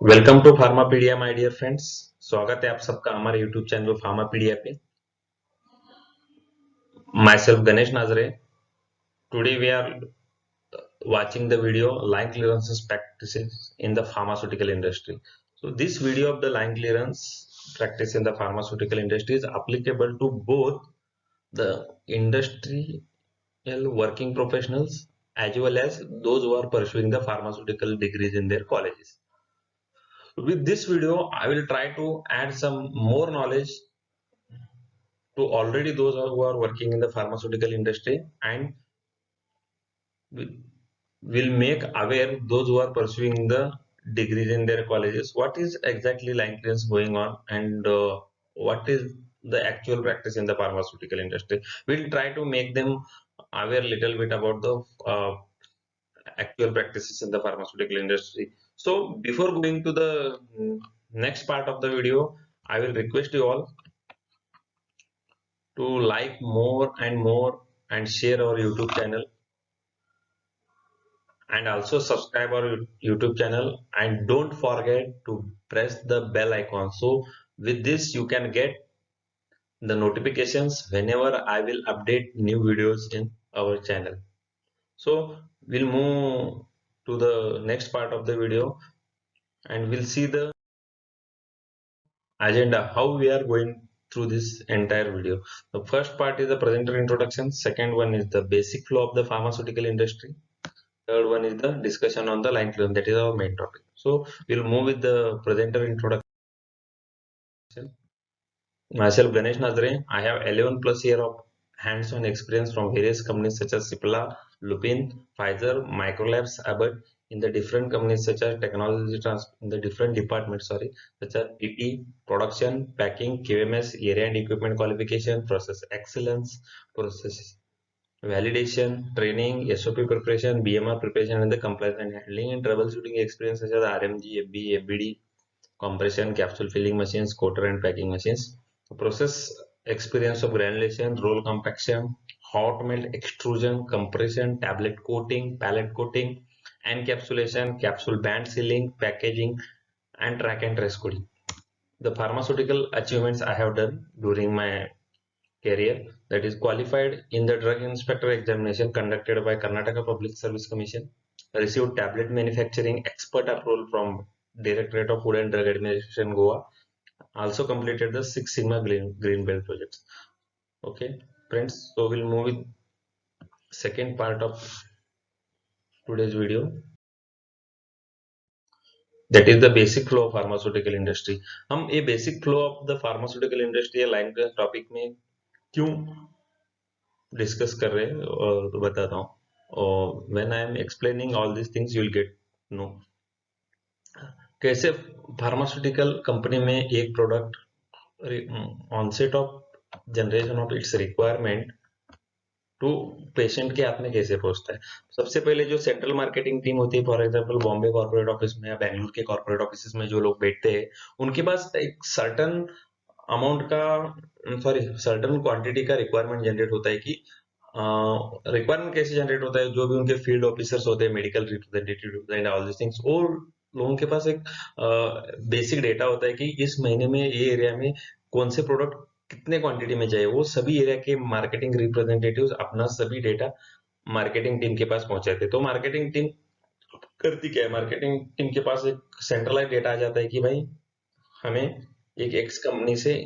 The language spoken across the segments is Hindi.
Welcome to Pharmapedia my dear friends. स्वागत है आप सबका हमारे यूट्यूब चैनल फार्मापीडिया पे। Myself Ganesh Najare. Today we are watching the video line clearances practices in the pharmaceutical industry. So this video of the line clearance practice in the pharmaceutical industry is applicable to both the industrial working professionals as well as those who are pursuing the pharmaceutical degrees in their colleges. With this video, I will try to add some more knowledge to already those who are working in the pharmaceutical industry, and will make aware those who are pursuing the degrees in their colleges what is exactly line clearance going on, and what is the actual practice in the pharmaceutical industry. We'll try to make them aware little bit about the actual practices in the pharmaceutical industry. So before going to the next part of the video, I will request you all to like more and more and share our YouTube channel, and also subscribe our YouTube channel, and don't forget to press the bell icon. So with this you can get the notifications whenever I will update new videos in our channel. So we'll move to the next part of the video and we'll see the agenda, how we are going through this entire video. The first part is the presenter introduction, second one is the basic flow of the pharmaceutical industry, third one is the discussion on the line clearance. That is our main topic. So we'll move with the presenter introduction. Myself Ganesh Nazare. I have 11 plus year of hands-on experience from various companies such as Cipla, Lupin, Pfizer, Microlabs, Abbott, in the different companies such as technology in the different departments, such as PT, production, packing, QMS, area and equipment qualification, process excellence, process validation, training, SOP preparation, BMR preparation, and the compliance and handling and troubleshooting experience such as RMG, FB, FBD, compression, capsule filling machines, coater and packing machines. Process experience of granulation, roll compaction, hot melt extrusion, compression, tablet coating, pallet coating, encapsulation, capsule band sealing, packaging, and track and trace coding. The pharmaceutical achievements I have done during my career, that is qualified in the drug inspector examination conducted by Karnataka Public Service Commission, received tablet manufacturing expert approval from Directorate of Food and Drug Administration Goa, also completed the Six Sigma Green Belt projects. Okay friends, so we'll move with second part of today's video, that is the basic flow of pharmaceutical industry. हम ये basic flow of the pharmaceutical industry या line के टॉपिक में क्यों डिस्कस कर रहे हैं और तो बताता हूँ, और when I am explaining all this things you will get know कैसे फार्मास्यूटिकल कंपनी में एक product onset of generation of its requirement to patient के हाथ में कैसे पहुंचता है। सबसे पहले जो सेंट्रल मार्केटिंग टीम होती है, for example Bombay corporate office में या बैंगलोर के कॉर्पोरेट ऑफिस में जो लोग बैठते हैं, उनके पास एक सर्टन अमाउंट का सर्टन क्वांटिटी का रिक्वायरमेंट जनरेट होता है कि रिक्वायरमेंट कैसे जनरेट होता है, जो भी उनके फील्ड ऑफिसर्स होते हैं, medical representative and all this things, वो लोगों के पास एक बेसिक डेटा होता है कि इस महीने में ये एरिया में कौन से प्रोडक्ट कितने क्वांटिटी में चाहिए। वो सभी एरिया के मार्केटिंग रिप्रेजेंटेटिव्स अपना सभी डेटा मार्केटिंग टीम के पास पहुंचाते हैं। तो मार्केटिंग टीम करती क्या है, मार्केटिंग टीम के पास एक सेंट्रलाइज डेटा आ जाता है कि भाई हमें एक एक्स कंपनी से,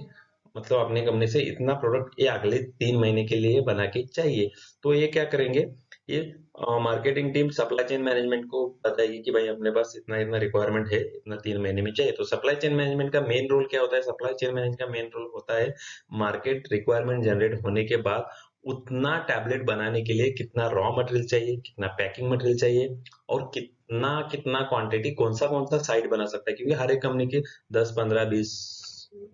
मतलब अपनी कंपनी से इतना प्रोडक्ट ये अगले 3 महीने के लिए बना के चाहिए। तो ये क्या करेंगे, ये marketing team supply chain management को बताएगी कि भाई अपने पास इतना इतना रिक्वायरमेंट है, इतना 3 महीने में चाहिए। तो सप्लाई चेन मैनेजमेंट का मेन रोल क्या होता है, सप्लाई चेन मैनेजमेंट का मेन रोल होता है मार्केट रिक्वायरमेंट जनरेट होने के बाद उतना टैबलेट बनाने के लिए कितना रॉ मटेरियल चाहिए, कितना पैकिंग मटेरियल चाहिए, और कितना कितना क्वांटिटी कौन सा साइट बना सकता है। क्योंकि हर एक कंपनी के 10 15 20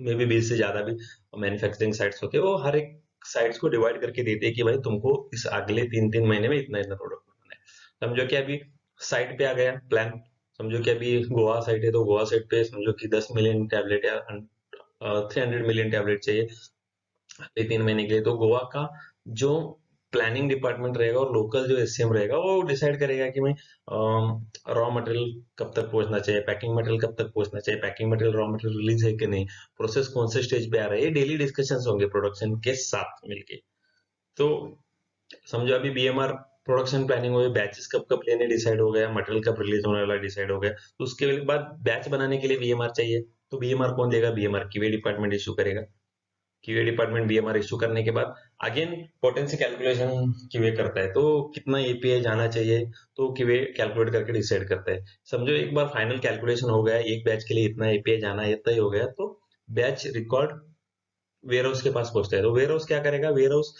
में भी 20 से ज्यादा भी मैन्युफैक्चरिंग साइट्स होते हैं, वो हर एक साइट्स को डिवाइड करके देते हैं कि भाई तुमको इस अगले 3 3 महीने में इतना इतना प्रोडक्ट बनाना है। समझो कि अभी साइट पे आ गया प्लान, समझो कि अभी गोवा साइट है, तो गोवा साइट पे समझो कि 10 मिलियन टैबलेट या 300 मिलियन टैबलेट चाहिए अगले 3 महीने के लिए। तो गोवा का जो प्लानिंग डिपार्टमेंट रहेगा और लोकल जो एससीएम रहेगा वो डिसाइड करेगा कि मैं रॉ मटेरियल कब तक पहुंचना चाहिए, पैकिंग मटेरियल कब तक पहुंचना चाहिए, packing material raw material release है कि नहीं, प्रोसेस कौन से स्टेज पे आ रहा है। ये डेली डिस्कशंस होंगे प्रोडक्शन के साथ मिलके। तो समझो अभी बीएमआर प्रोडक्शन प्लानिंग हो गई, बैचेस कब कब लेने डिसाइड हो गया, मटेरियल कब रिलीज होने वाला डिसाइड हो गया, तो उसके बाद बैच बनाने के लिए बीएमआर चाहिए। तो बीएमआर कौन देगा? बीएमआर क्यूए डिपार्टमेंट इशू करेगा। क्यूए डिपार्टमेंट बीएमआर इशू करने के बाद अगेन पोटेंसी कैलकुलेशन क्यूए करता है, तो कितना एपीआई जाना चाहिए तो क्यूए कैलकुलेट करके डिसाइड करता है। समझो एक बार फाइनल कैलकुलेशन हो गया, एक बैच के लिए इतना एपीआई जाना है, इतना ही हो गया, तो बैच रिकॉर्ड वेयर हाउस के पास पहुंचता है। तो वेयर हाउस क्या करेगा? वेयर हाउस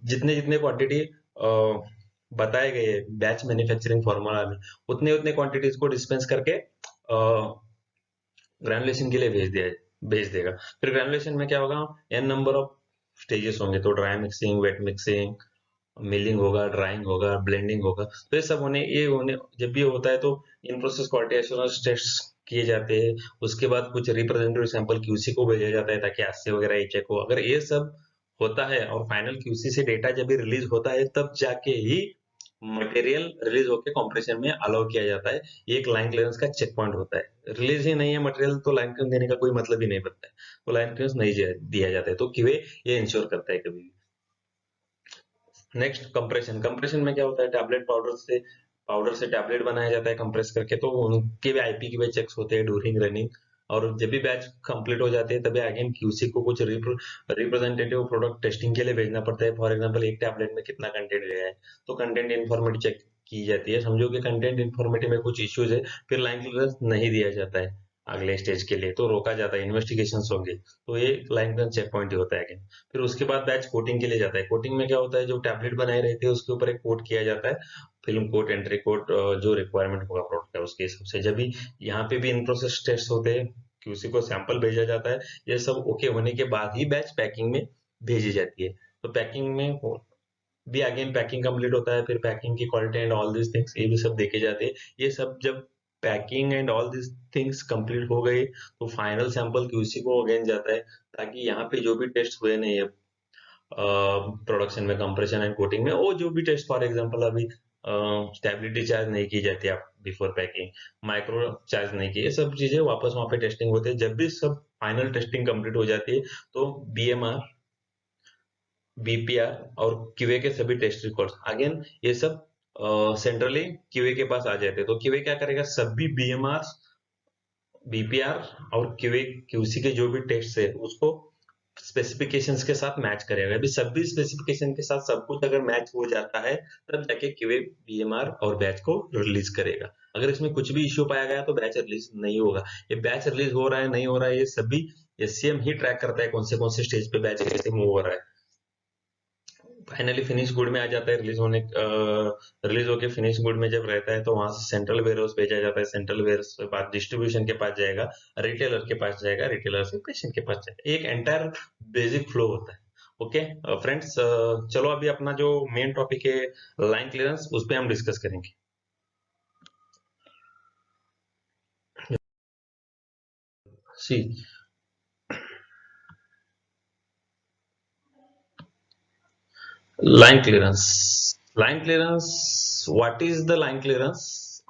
जितने जितने क्वांटिटी बताए गए बैच मैन्युफैक्चरिंग फॉर्मूला में, उतने उतने क्वांटिटीज को डिस्पेंस करके ग्रैनुलेशन के लिए भेज देगा। फिर ग्रैनुलेशन में क्या होगा? एन नंबर ऑफ स्टेजेस होंगे, तो dry mixing, wet mixing, milling होगा, ड्राइंग होगा, ब्लेंडिंग होगा। तो ये होने जब भी होता है तो इन प्रोसेस क्वालिटी एश्योरेंस टेस्ट किए जाते हैं। उसके बाद कुछ रिप्रेजेंटेटिव सैंपल क्यूसी को भेजा जाता है ताकि एसए वगैरह ये चेक हो। अगर ये सब होता है और फाइनल क्यूसी से डेटा जब भी रिलीज होता है तब जाके ही मटेरियल रिलीज होकर कंप्रेशन में अलाउ किया जाता है। ये एक लाइन क्लियरेंस का चेक पॉइंट होता है। रिलीज ही नहीं है मटेरियल तो लाइन क्लियरेंस देने का कोई मतलब ही नहीं बनता है, तो लाइन क्लियरेंस नहीं दिया जाता है। तो क्यूए ये इंश्योर करता है कभी भी। Next compression. कंप्रेशन में क्या होता है? टैबलेट पाउडर से टैबलेट बनाया जाता है कंप्रेस करके, तो उनके भी आईपी के भी चेक्स होते हैं ड्यूरिंग रनिंग। और जब भी बैच कंप्लीट हो जाते हैं तभी अगेन क्यूसी को कुछ रिप्रेजेंटेटिव प्रोडक्ट टेस्टिंग के लिए भेजना पड़ता है। फॉर एग्जांपल एक टैबलेट में कितना कंटेंट गया है, तो कंटेंट इन्फॉर्मेटिव चेक की जाती है। समझो कि कंटेंट इन्फॉर्मेटिव में कुछ इश्यूज है, फिर लाइन क्लियरेंस नहीं दिया जाता है अगले स्टेज के लिए, तो रोका जाता है, इन्वेस्टिगेशंस होंगे। तो ये लाइन क्लियरेंस चेक पॉइंट ही होता है। फिर उसके बाद बैच कोटिंग के लिए जाता है। कोटिंग में क्या होता है? जो टैबलेट बनाए रहते हैं उसके ऊपर एक कोट किया जाता है, फिल्म कोट, एंट्री कोट, जो रिक्वायरमेंट होगा प्रोडक्ट का उसके हिसाब से। जब भी यहाँ पे भी इन प्रोसेस टेस्ट होते हैं, क्यूसी को सैंपल भेजा जाता है, ये सब ओके होने के बाद ही बैच पैकिंग में भेजी जाती है। तो पैकिंग में भी अगेन पैकिंग कंप्लीट होता है, फिर पैकिंग की quality and all this things ये भी सब देखे जाते हैं। ये सब जब packing and all this things complete हो गई तो फाइनल सैंपल क्यूसी को अगेन जाता है, ताकि यहाँ पे जो भी टेस्ट हुए नहीं है प्रोडक्शन में, कंप्रेशन एंड कोटिंग में, वो जो भी टेस्ट, फॉर एग्जांपल अभी स्टेबिलिटी चार्ज नहीं की जाती आप बिफोर पैकिंग, माइक्रो चार्ज नहीं की, ये सब चीजें वापस वहां पे टेस्टिंग होती है। जब भी सब फाइनल टेस्टिंग कंप्लीट हो जाती है तो बीएमआर, बीपीआर और क्यूए के सभी टेस्ट रिकॉर्ड्स अगेन ये सब सेंट्रली क्यूए के पास आ जाते हैं। तो क्यूए क्या करेगा? सभी बीएमआर, बीपीआर और क्यूए क्यूसी के जो भी टेस्ट है उसको स्पेसिफिकेशंस के साथ मैच करेगा। अभी सभी स्पेसिफिकेशन के साथ सब कुछ अगर मैच हो जाता है तब जाके क्यूए बीएमआर और बैच को रिलीज करेगा। अगर इसमें कुछ भी इश्यू पाया गया तो बैच रिलीज नहीं होगा। ये बैच रिलीज हो रहा है नहीं हो रहा है ये सभी एससीएम ही ट्रैक करता है, कौन से स्टेज पे बैच कैसे मूव हो रहा है। फाइनली फिनिश गुड में आ जाता है, रिलीज होके फिनिश गुड में जब रहता है तो वहां से सेंट्रल वेयर हाउस भेजा जाता है। सेंट्रल वेयर हाउस के बाद डिस्ट्रीब्यूशन के पास जाएगा, रिटेलर के पास जाएगा, रिटेलर से पेशेंट के पास जाएगा। एक एंटायर बेसिक फ्लो होता है। ओके फ्रेंड्स, चलो अभी अपना जो मेन टॉपिक है लाइन क्लियरेंस, उस पर हम डिस्कस करेंगे। सी line clearance. Line clearance. What is the line clearance?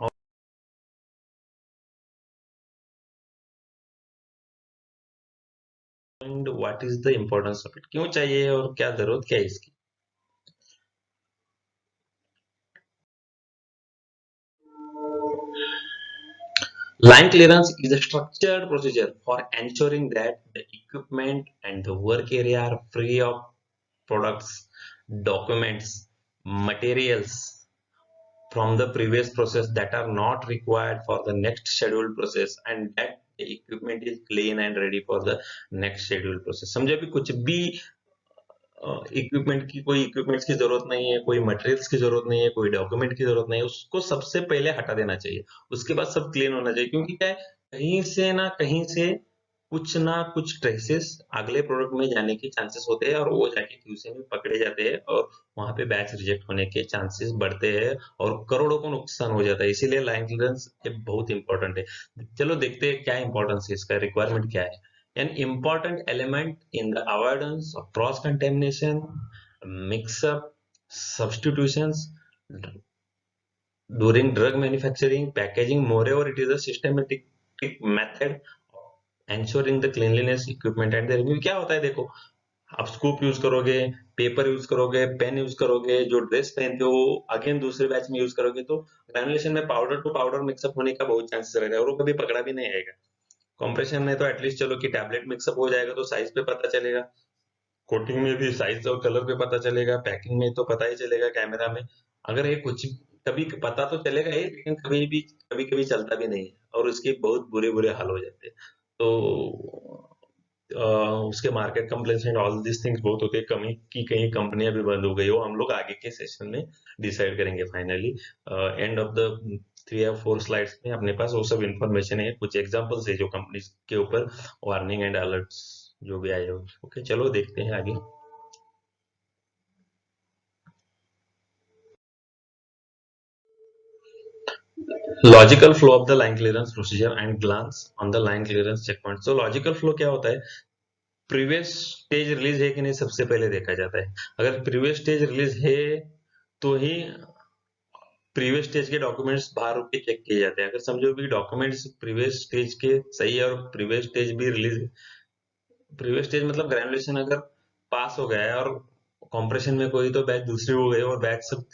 And what is the importance of it? क्यों चाहिए और क्या जरूरत क्या है इसकी? Line clearance is a structured procedure for ensuring that the equipment and the work area are free of products, documents, materials from the previous process that are not required for the next scheduled process, and that the equipment is clean and ready for the next scheduled process. समझे? भी कुछ भी इक्विपमेंट की, कोई इक्विपमेंट्स की जरूरत नहीं है, कोई मटेरियल्स की जरूरत नहीं है, कोई डॉक्यूमेंट की जरूरत नहीं है, उसको सबसे पहले हटा देना चाहिए। उसके बाद सब क्लीन होना चाहिए, क्योंकि क्या है, कहीं से ना कहीं से कुछ ना कुछ ट्रेसेस अगले प्रोडक्ट में जाने के चांसेस होते हैं और वो जाके क्यूसी में पकड़े जाते हैं और वहां पे बैच रिजेक्ट होने के चांसेस बढ़ते हैं और करोड़ों को नुकसान हो जाता है। इसीलिए लाइन क्लियरेंस बहुत इंपॉर्टेंट है। चलो देखते हैं क्या इंपॉर्टेंस है इसका, रिक्वायरमेंट क्या है। An important element in the avoidance of cross contamination, mix up, substitutions during drug manufacturing, packaging. Moreover, it is a systematic method ensuring the cleanliness, equipment and the review. क्या होता है देखो, आप स्कूप यूज करोगे, पेपर यूज करोगे, पेन यूज करोगे, जो ड्रेस पहनते हो अगेन दूसरे बैच में यूज करोगे, तो ग्रेनुलेशन में पाउडर टू पाउडर मिक्सअप होने का बहुत चांसेस रहता है और वो कभी पकड़ा भी नहीं आएगा। कंप्रेशन में तो एटलीस्ट चलो कि टैबलेट मिक्सअप हो जाएगा तो साइज पे पता चलेगा, कोटिंग में भी साइज और कलर पे पता चलेगा, पैकिंग में तो पता ही चलेगा, कैमरा में अगर ये कुछ कभी पता तो चलेगा ही, लेकिन कभी कभी चलता भी नहीं है और उसके बहुत बुरे बुरे हाल हो जाते हैं। तो उसके market complaints and all this things बहुत होते हैं, कमी की कहीं कंपनियां भी बंद हो गई हो, हम लोग आगे के सेशन में डिसाइड करेंगे फाइनली। एंड ऑफ द 3 या 4 स्लाइड्स में अपने पास वो सब इंफॉर्मेशन है, कुछ एग्जांपल्स है जो कंपनी के ऊपर वार्निंग एंड अलर्ट्स जो भी आए हो। ओके, चलो देखते हैं आगे। Logical flow of the line clearance procedure and glance on the line clearance check point. तो लॉजिकल फ्लो क्या होता है, प्रीवियस स्टेज रिलीज है कि नहीं सबसे पहले देखा जाता है। अगर प्रीवियस स्टेज रिलीज है तो ही प्रीवियस स्टेज के डॉक्यूमेंट्स बाहर के चेक किए जाते हैं। अगर समझो भी डॉक्यूमेंट्स प्रीवियस स्टेज के सही है और प्रीवियस स्टेज भी रिलीज, प्रीवियस स्टेज मतलब ग्रेजुलेशन अगर पास हो गया है और कॉम्प्रेशन में कोई तो बैच दूसरी हो गई और बैच सब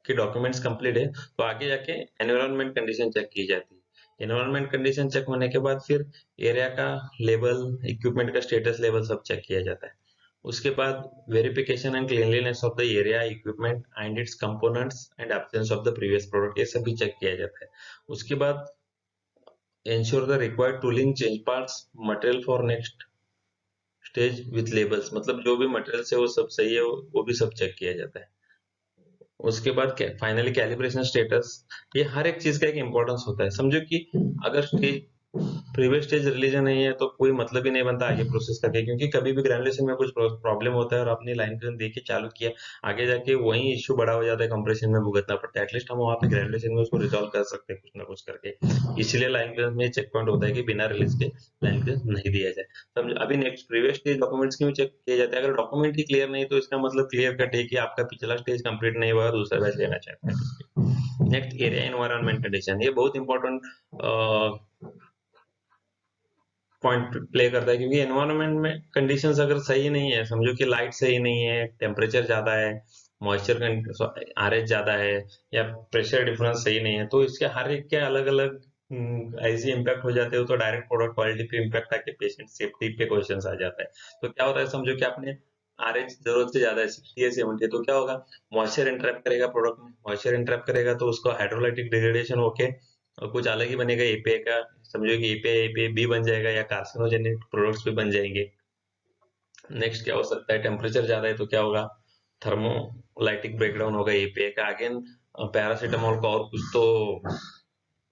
के डॉक्यूमेंट्स कंप्लीट है, तो आगे जाके एनवायरनमेंट कंडीशन चेक की जाती है। एनवायरनमेंट कंडीशन चेक होने के बाद फिर एरिया का लेवल, इक्विपमेंट का स्टेटस लेवल सब चेक किया जाता है। उसके बाद verification and cleanliness of the area, equipment and it's components and absence of the previous product, ये सभी चेक किया जाता है। उसके बाद ensure the required tooling, change parts, material for next stage with labels, मतलब जो भी मटेरियल है वो सब सही है, वो भी सब चेक किया जाता है। उसके बाद फाइनली कैलिब्रेशन स्टेटस, ये हर एक चीज का एक इंपॉर्टेंस होता है। समझो कि अगर स्टेज प्रीवियस स्टेज रिलीजन नहीं है तो कोई मतलब ही नहीं बनता आगे प्रोसेस करके, क्योंकि कभी भी ग्रेजुलेशन में कुछ प्रॉब्लम होता है और आपने लाइन क्लियरेंस देके चालू किया, आगे जाके वही इश्यू बड़ा हो जाता है, कंप्रेशन में भुगतना पड़ता है। एटलीस्ट हम वहाँ पे ग्रेजुलेशन में उसको रिजॉल्व कर सकते हैं कुछ ना कुछ करके। इसलिए लाइन क्लियरेंस में चेक पॉइंट होता है कि बिना रिलीज के लाइन क्लियरेंस नहीं दिया जाए। समझो अभी नेक्स्ट प्रीवियस स्टेज डॉक्यूमेंट्स क्यों चेक किए जाते हैं, अगर डॉक्यूमेंट ही क्लियर नहीं तो इसका मतलब क्लियर कट है कि आपका पिछला स्टेज कंप्लीट नहीं हुआ, दूसरा बैच लेना चाहते हैं। नेक्स्ट एरिया एनवायरनमेंट कंडीशन, ये बहुत इंपॉर्टेंट पॉइंट प्ले करता है, क्योंकि एनवायरनमेंट में कंडीशंस अगर सही नहीं है, समझो कि लाइट सही नहीं है, टेम्परेचर ज्यादा है, मॉइस्चर आरएच ज्यादा है, या प्रेशर डिफरेंस सही नहीं है, तो इसके हर एक के अलग अलग ऐसे इम्पैक्ट हो जाते हो, तो डायरेक्ट प्रोडक्ट क्वालिटी पे इम्पैक्ट आके पेशेंट सेफ्टी पे क्वेश्चन आ जाता है। तो क्या होता है, समझो कि आपने आरएच जरूरत से ज्यादा है, 60 है 70, तो क्या होगा, मॉइस्चर इंट्रैप करेगा प्रोडक्ट में, मॉइस्चर इंट्रैप करेगा तो उसको हाइड्रोलाइटिक डिग्रेडेशन होके और कुछ अलग ही बनेगा एपीआई का। समझो कि एपीआई एपीआई बी बन जाएगा या कार्सिनोजेनिक प्रोडक्ट्स भी बन जाएंगे। नेक्स्ट क्या हो सकता है, टेम्परेचर ज्यादा है तो क्या होगा, थर्मोलाइटिक ब्रेकडाउन होगा एपीआई का, अगेन पैरासीटामोल का और कुछ तो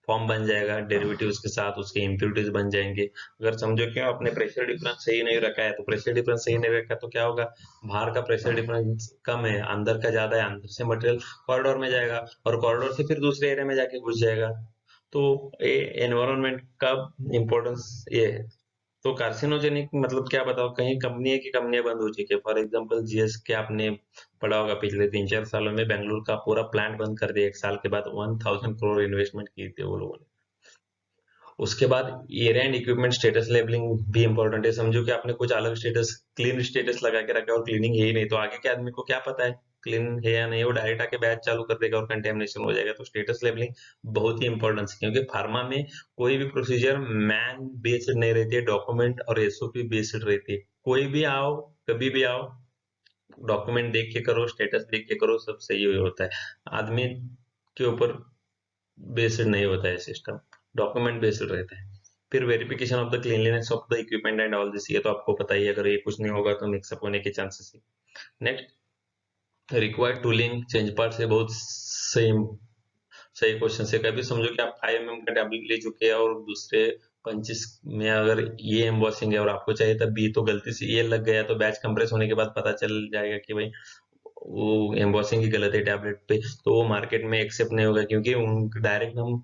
फॉर्म बन जाएगा डेरिवेटिव्स के साथ, उसके इम्प्यूरिटीज बन जाएंगे। अगर समझो कि आपने प्रेशर डिफरेंस सही नहीं रखा है, तो प्रेशर डिफरेंस सही नहीं रखा तो क्या होगा, बाहर का प्रेशर डिफरेंस कम है, अंदर का ज्यादा है, अंदर से मटेरियल कॉरिडोर में जाएगा और कॉरिडोर से फिर दूसरे एरिया में जाके घुस जाएगा। तो ये एनवायरनमेंट का इम्पोर्टेंस ये है। तो कार्सिनोजेनिक मतलब क्या बताओ, कहीं कंपनी है कि कंपनियां बंद हो चुकी है। फॉर एग्जांपल जीएस के आपने पढ़ा होगा, पिछले 3-4 सालों में बेंगलुरु का पूरा प्लांट बंद कर दिया, 1 साल के बाद 1000 करोड़ इन्वेस्टमेंट की थी वो लोगों ने। उसके बाद area and equipment status labelling भी इंपॉर्टेंट है। समझो कि आपने कुछ अलग स्टेटस, क्लीन स्टेटस लगा के रखा है और क्लीनिंग है ही नहीं, तो आगे के आदमी को क्या पता है क्लीन है या नहीं, वो डायरेक्ट आके बैच चालू कर देगा और कंटेमिनेशन हो जाएगा। तो स्टेटस लेबलिंग बहुत ही इंपॉर्टेंस है, क्योंकि फार्मा में कोई भी प्रोसीजर मैन बेस्ड नहीं रहती है, डॉक्यूमेंट और एसओपी बेस्ड रहती है। कोई भी आओ, कभी भी आओ, डॉक्यूमेंट देख के करो, स्टेटस देख के करो, सब सही होता है। आदमी के ऊपर बेस्ड नहीं होता है सिस्टम, डॉक्यूमेंट बेस्ड रहता है। फिर verification of the cleanliness of the equipment and all this, ये तो आपको पता ही है, अगर ये कुछ नहीं होगा तो मिक्सअप होने के चांसेस है। Next required tooling, change part से बहुत सही सही क्वेश्चन है। कभी समझो कि आप 5 mm का टैबलेट ले चुके हैं और दूसरे पंचिस में अगर ये एम्बॉसिंग है और आपको चाहिए था बी, तो गलती से ये लग गया, तो बैच कंप्रेस होने के बाद पता चल जाएगा कि भाई वो एम्बॉसिंग ही गलत है टैबलेट पे, तो वो मार्केट में एक्सेप्ट नहीं होगा, क्योंकि उन डायरेक्ट हम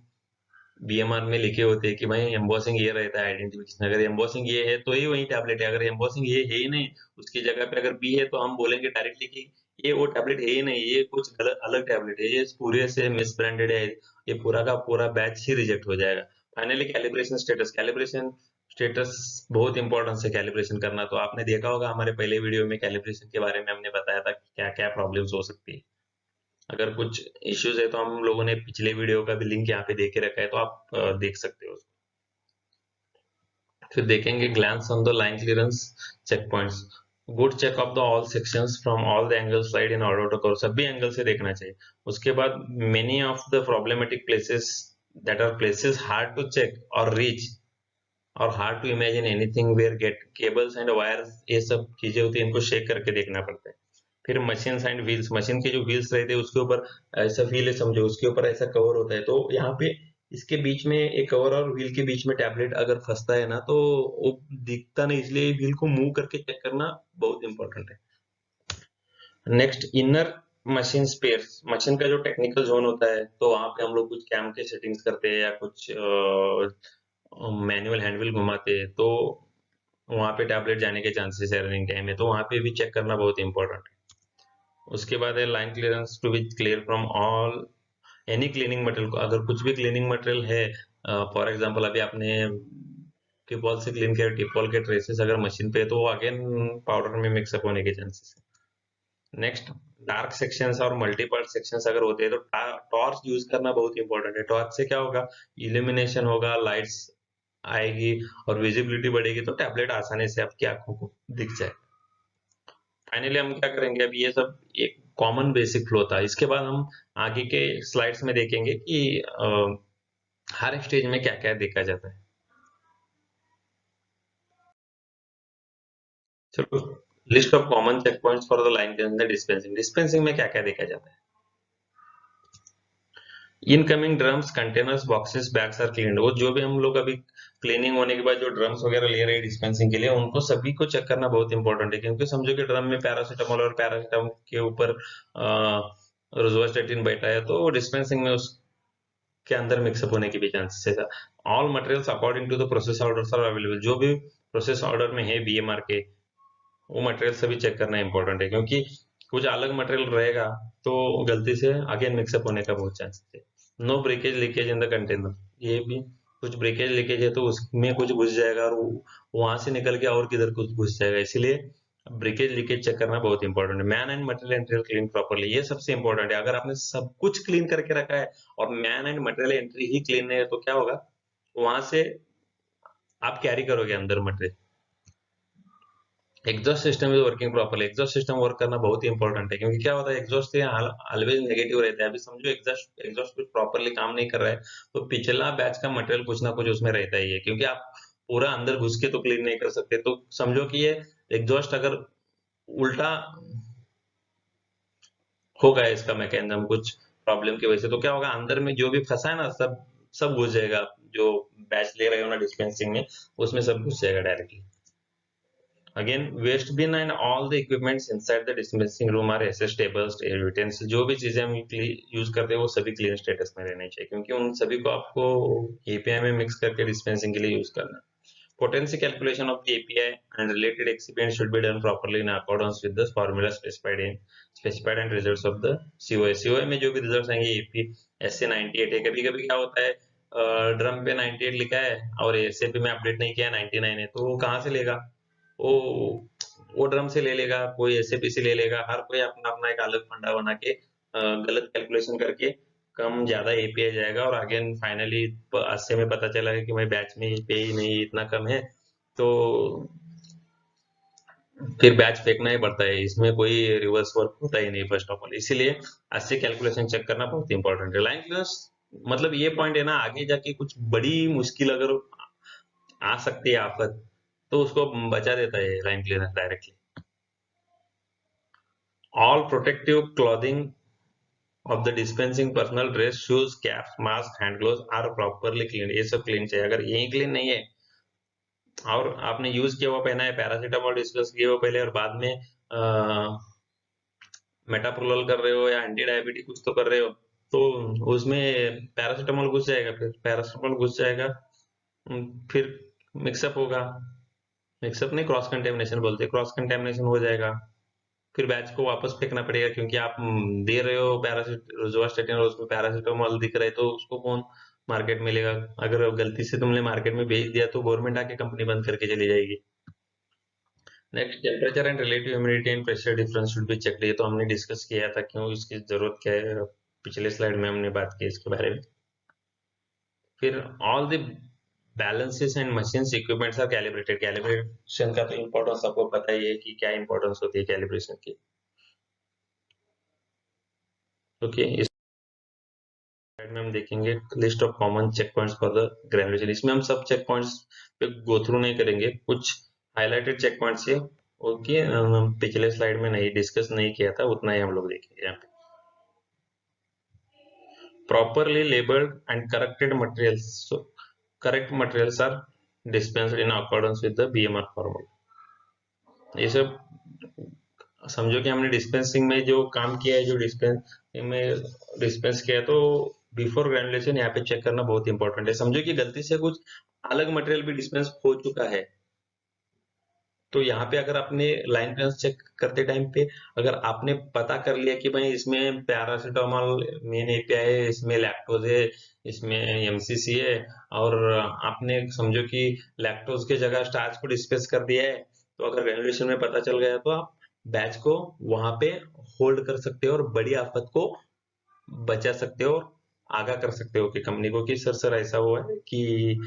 बीएमआर में लिखे होते हैं कि भाई एम्बॉसिंग ये रहता है आइडेंटिफिकेशन, अगर एम्बॉसिंग ये है तो ही वही टैबलेट है, अगर एम्बॉसिंग ये है ही नहीं, उसकी जगह पे अगर बी है तो हम बोलेंगे डायरेक्टली कि ये वो टैबलेट है ही नहीं, ये कुछ गलत अलग टैबलेट है, ये पूरे से मिस ब्रांडेड है, ये पूरा का पूरा बैच ही रिजेक्ट हो जाएगा। फाइनली कैलिब्रेशन स्टेटस बहुत इंपॉर्टेंट है कैलिब्रेशन करना। तो आपने देखा होगा हमारे पहले वीडियो में कैलिब्रेशन के बारे में हमने बताया था कि क्या क्या प्रॉब्लम्स हो सकती है। अगर कुछ इश्यूज है तो हम लोगों ने पिछले वीडियो का भी लिंक यहाँ पे दे के रखा है, तो आप देख सकते हो। फिर देखेंगे glance on the line clearance check points, good check of the all sections from all the angles slide in order to cover, सभी एंगल से देखना चाहिए। उसके बाद many of the problematic places that are places hard to check और रीच और hard to imagine anything where get cables and wires, ये सब चीजें होती है, इनको शेक करके देखना पड़ता है। फिर मशीन एंड व्हील्स, मशीन के जो व्हील्स रहते हैं उसके ऊपर ऐसा व्हील है समझो, उसके ऊपर ऐसा कवर होता है, तो यहाँ पे इसके बीच में एक कवर और व्हील के बीच में टैबलेट अगर फंसता है ना, तो वो दिखता नहीं, इसलिए व्हील को मूव करके चेक करना बहुत इंपॉर्टेंट है। Next inner machine spares, machine का जो टेक्निकल जोन होता है, तो वहां पे हम लोग कुछ कैम के सेटिंग्स करते हैं या कुछ मैनुअल हैंडविल घुमाते हैं, तो वहां पे टैबलेट जाने के चांसेस है रनिंग टाइम में, तो वहां पे भी चेक करना बहुत इंपॉर्टेंट है। उसके बाद है line clearance to be clear from all any cleaning material, अगर कुछ भी क्लीनिंग मटेरियल है, फॉर एग्जांपल अभी आपने टिपॉल से क्लीन किया, टिपॉल के ट्रेसेस अगर मशीन पे है तो वो अगेन पाउडर में मिक्सअप होने के चांसेस है। नेक्स्ट डार्क सेक्शंस और मल्टीपर्ट सेक्शंस अगर होते हैं तो टॉर्च यूज करना बहुत इंपॉर्टेंट है। टॉर्च से क्या होगा, इल्यूमिनेशन होगा, लाइट्स आएगी और विजिबिलिटी बढ़ेगी, तो टैबलेट आसानी से आपकी आंखों को दिख जाए। फाइनली हम क्या करेंगे, अभी ये सब एक कॉमन बेसिक फ्लो था, इसके बाद हम आगे के स्लाइड्स में देखेंगे कि हर स्टेज में क्या क्या देखा जाता है। चलो, list of common check points for the line dispensing, dispensing में क्या क्या देखा जाता है। Incoming drums containers boxes bags are clean, वो जो भी हम लोग अभी क्लीनिंग होने के बाद जो ड्रम्स वगैरह ले रहे हैं डिस्पेंसिंग के लिए, उनको सभी को चेक करना बहुत इंपॉर्टेंट है, क्योंकि समझो कि ड्रम में पैरासीटामोल और पैरासीटामोल के ऊपर रोजुवास्टेटिन बैठा है, तो डिस्पेंसिंग में उसके अंदर मिक्सअप होने की भी चांसेस है। All materials according to the process orders are available, जो भी प्रोसेस ऑर्डर में है बीएमआर के, वो मटेरियल सभी चेक करना इंपॉर्टेंट है, क्योंकि कुछ अलग मटेरियल रहेगा तो गलती से अगेन मिक्सअप होने का बहुत चांस है। No breakage leakage in the container, ये भी कुछ ब्रेकेज लीकेज है तो उसमें कुछ घुस जाएगा और वहां से निकल के और किधर कुछ घुस जाएगा, इसलिए ब्रेकेज लीकेज चेक करना बहुत इंपॉर्टेंट है। Man and material entry clean properly, ये सबसे इंपॉर्टेंट है। अगर आपने सब कुछ क्लीन करके रखा है और man and material entry he clean है, तो क्या होगा, वहां से आप कैरी करोगे अंदर material. Exhaust system is working properly, exhaust system work करना बहुत ही इंपॉर्टेंट है, क्योंकि क्या होता है एग्जॉस्ट से ऑलवेज नेगेटिव रहता है। अभी समझो एग्जॉस्ट एग्जॉस्ट कुछ प्रॉपर्ली काम नहीं कर रहा है, तो पिछला बैच का मटेरियल कुछ ना कुछ उसमें रहता ही है, क्योंकि आप पूरा अंदर घुस के तो क्लीन नहीं कर सकते। तो समझो कि ये एग्जॉस्ट अगर उल्टा होगा इसका मैकेनिज्म कुछ प्रॉब्लम की वजह से, तो क्या होगा, अंदर में जो भी फंसा है ना, सब सब घुस जाएगा। जो बैच ले रहे हो ना डिस्पेंसिंग में, उसमें सब घुस जाएगा directly. Again, waste bin and all the equipments inside the dispensing room are assessed, tables, utensils, जो भी चीजें हम यूज करते हैं वो सभी क्लीन स्टेटस में रहने चाहिए, क्योंकि उन सभी को आपको एपीआई में मिक्स करके डिस्पेंसिंग के लिए यूज करना है। Potency calculation of the API and related excipients should be done properly in accordance with the formula specified and results of the COA। COA में जो भी रिजल्ट आएंगे एपी SA98 है। कभी कभी क्या होता है, ड्रम पे 98 लिखा है और एसएपी में अपडेट नहीं किया 99 है, तो वो कहाँ से लेगा, वो वो ड्रम से ले लेगा, कोई एसएपी से ले लेगा, हर कोई अपना अपना एक अलग फंडा बना के गलत कैलकुलेशन करके कम ज्यादा एपीआई जाएगा, और अगेन फाइनली अस्से में पता चला है कि भाई बैच में पे ही नहीं इतना कम है, तो फिर बैच फेंकना ही पड़ता है। इसमें कोई रिवर्स वर्क होता ही नहीं फर्स्ट ऑफ ऑल, इसीलिए अस्से कैलकुलेशन चेक करना बहुत इंपॉर्टेंट है। लाइन क्लियरेंस मतलब ये पॉइंट है ना, आगे जाके कुछ बड़ी मुश्किल अगर आ सकती है आफत, तो उसको बचा देता है line clearance directly. All protective clothing of the dispensing personal dress, shoes, caps, mask, hand gloves are properly clean, ये सब क्लीन चाहिए। अगर यही क्लीन नहीं है और आपने यूज किया हुआ पहना है, पैरासीटामोल डिस्कस किए हुए पहले और बाद में मेटाप्रोलोल कर रहे हो या एंटी डायबिटिक कुछ तो कर रहे हो, तो उसमें पैरासीटामोल घुस जाएगा, फिर पैरासीटामोल घुस जाएगा, फिर मिक्सअप होगा, मिक्सअप नहीं क्रॉस कंटेमिनेशन बोलते, क्रॉस कंटेमिनेशन हो जाएगा, फिर बैच को वापस फेंकना पड़ेगा, क्योंकि आप दे रहे हो रोजुवास्टेटिन और उसमें पैरासिटामोल दिख रहा है, तो उसको कौन मार्केट में लेगा। अगर गलती से तुमने मार्केट में भेज दिया तो गवर्नमेंट आके कंपनी बंद करके चली जाएगी। Next, temperature and relative humidity and pressure difference should be checked. ये तो हमने डिस्कस किया था, क्यों इसकी जरूरत क्या है, पिछले स्लाइड में हमने बात की इसके बारे में। फिर all the balances and machines equipments are calibrated. Calibration का तो इम्पोर्टेंस आपको पता ही है कि क्या इम्पोर्टेंस होती है कैलिब्रेशन की। ओके, इस स्लाइड में हम देखेंगे list of common check points for the granulation. इसमें हम सब चेक पॉइंट्स पे गो थ्रू नहीं करेंगे, कुछ हाईलाइटेड चेक पॉइंट्स है। ओके, पिछले स्लाइड में नहीं डिस्कस नहीं किया था, उतना ही हम लोग देखेंगे यहाँ पे। Properly labeled and corrected materials. So correct materials are dispensed in accordance with the BMR formula. ये सब समझो कि हमने डिस्पेंसिंग में जो काम किया है, जो डिस्पेंसिंग में डिस्पेंस किया है, तो बिफोर ग्रेजुलेशन यहाँ पे चेक करना बहुत इंपॉर्टेंट है। समझो कि गलती से कुछ अलग मटेरियल भी डिस्पेंस हो चुका है, तो यहाँ पे अगर आपने लाइन क्लियरेंस चेक करते टाइम पे अगर आपने पता कर लिया कि भाई इसमें पैरासीटामोल मेन एपीआई है, इसमें लैक्टोज है, इसमें एमसीसी है, और आपने समझो कि लैक्टोज के जगह स्टार्च को डिस्पेंस कर दिया है, तो अगर ग्रेजुलेशन में पता चल गया तो आप बैच को वहां पे होल्ड कर सकते हो और बड़ी आफत को बचा सकते हो और आगाह कर सकते हो कि कंपनी को कि सर ऐसा हुआ है कि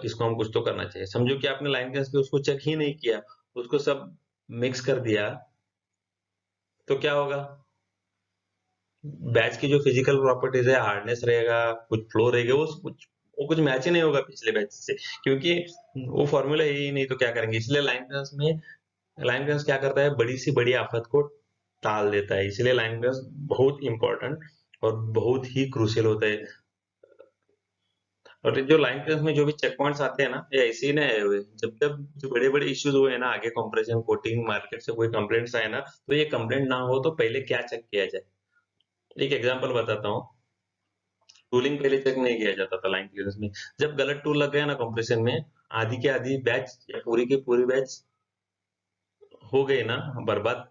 इसको हम कुछ तो करना चाहिए। समझो कि आपने लाइन गैस पे उसको चेक ही नहीं किया, उसको सब मिक्स कर दिया, तो क्या होगा, बैच की जो फिजिकल प्रॉपर्टीज है, हार्डनेस रहेगा, कुछ फ्लो रहेगा, वो कुछ मैच ही नहीं होगा पिछले बैच से, क्योंकि वो फॉर्मूला ही नहीं, तो क्या करेंगे। इसलिए लाइन गैस क्या करता है, बड़ी सी बड़ी आफत को टाल देता है। इसलिए लाइन गैस बहुत इंपॉर्टेंट और बहुत ही क्रूशियल होता है। और जो लाइन क्लियरेंस में जो भी चेक पॉइंट्स आते हैं ना, ये ऐसे ही ना आए हुए। जब जब जो बड़े बड़े इश्यूज हुए हैं ना, आगे कंप्रेशन कोटिंग मार्केट से कोई कंप्लेंट्स आए ना, तो ये कंप्लेंट ना हो तो पहले क्या चेक किया जाए। एक एग्जांपल बताता हूँ। टूलिंग पहले चेक नहीं किया जाता था लाइन क्लियरेंस में। जब गलत टूल लग गया ना कंप्रेशन में, आधी के आधी बैच या पूरी की पूरी बैच हो गई ना बर्बाद,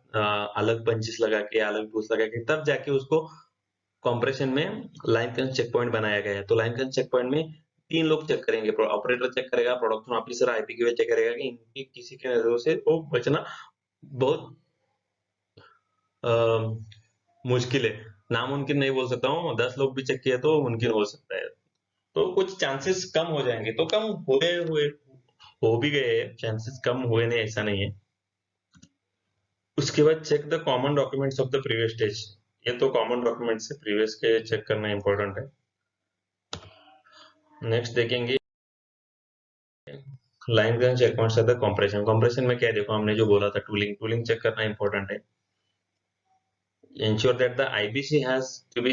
अलग पंचिस लगा के, अलग टूल्स लगा के, तब जाके उसको कंप्रेशन में लाइन क्लियरेंस चेक पॉइंट बनाया गया है। तो लाइन क्लियरेंस चेक पॉइंट में 3 लोग चेक करेंगे। ऑपरेटर चेक करेगा, प्रोडक्शन ऑफिसर आईपीक्यू चेक करेगा कि इनकी किसी के नजरों से वो बचना बहुत मुश्किल है। नामुमकिन नहीं बोल सकता हूँ, 10 लोग भी चेक किए तो मुमकिन हो सकता है। तो कुछ चांसेस कम हो जाएंगे, तो कम हुए हो भी गए, चांसेस कम हुए नहीं ऐसा नहीं है। उसके बाद check the common documents of the previous stage. ये तो कॉमन डॉक्यूमेंट्स से प्रीवियस के चेक करना इंपॉर्टेंट है। नेक्स्ट देखेंगे लाइन गन चेक पॉइंट्स है। कंप्रेशन, कंप्रेशन में क्या देखो, हमने जो बोला था टूलिंग चेक करना इंपॉर्टेंट है। Ensure that the IBC has to be,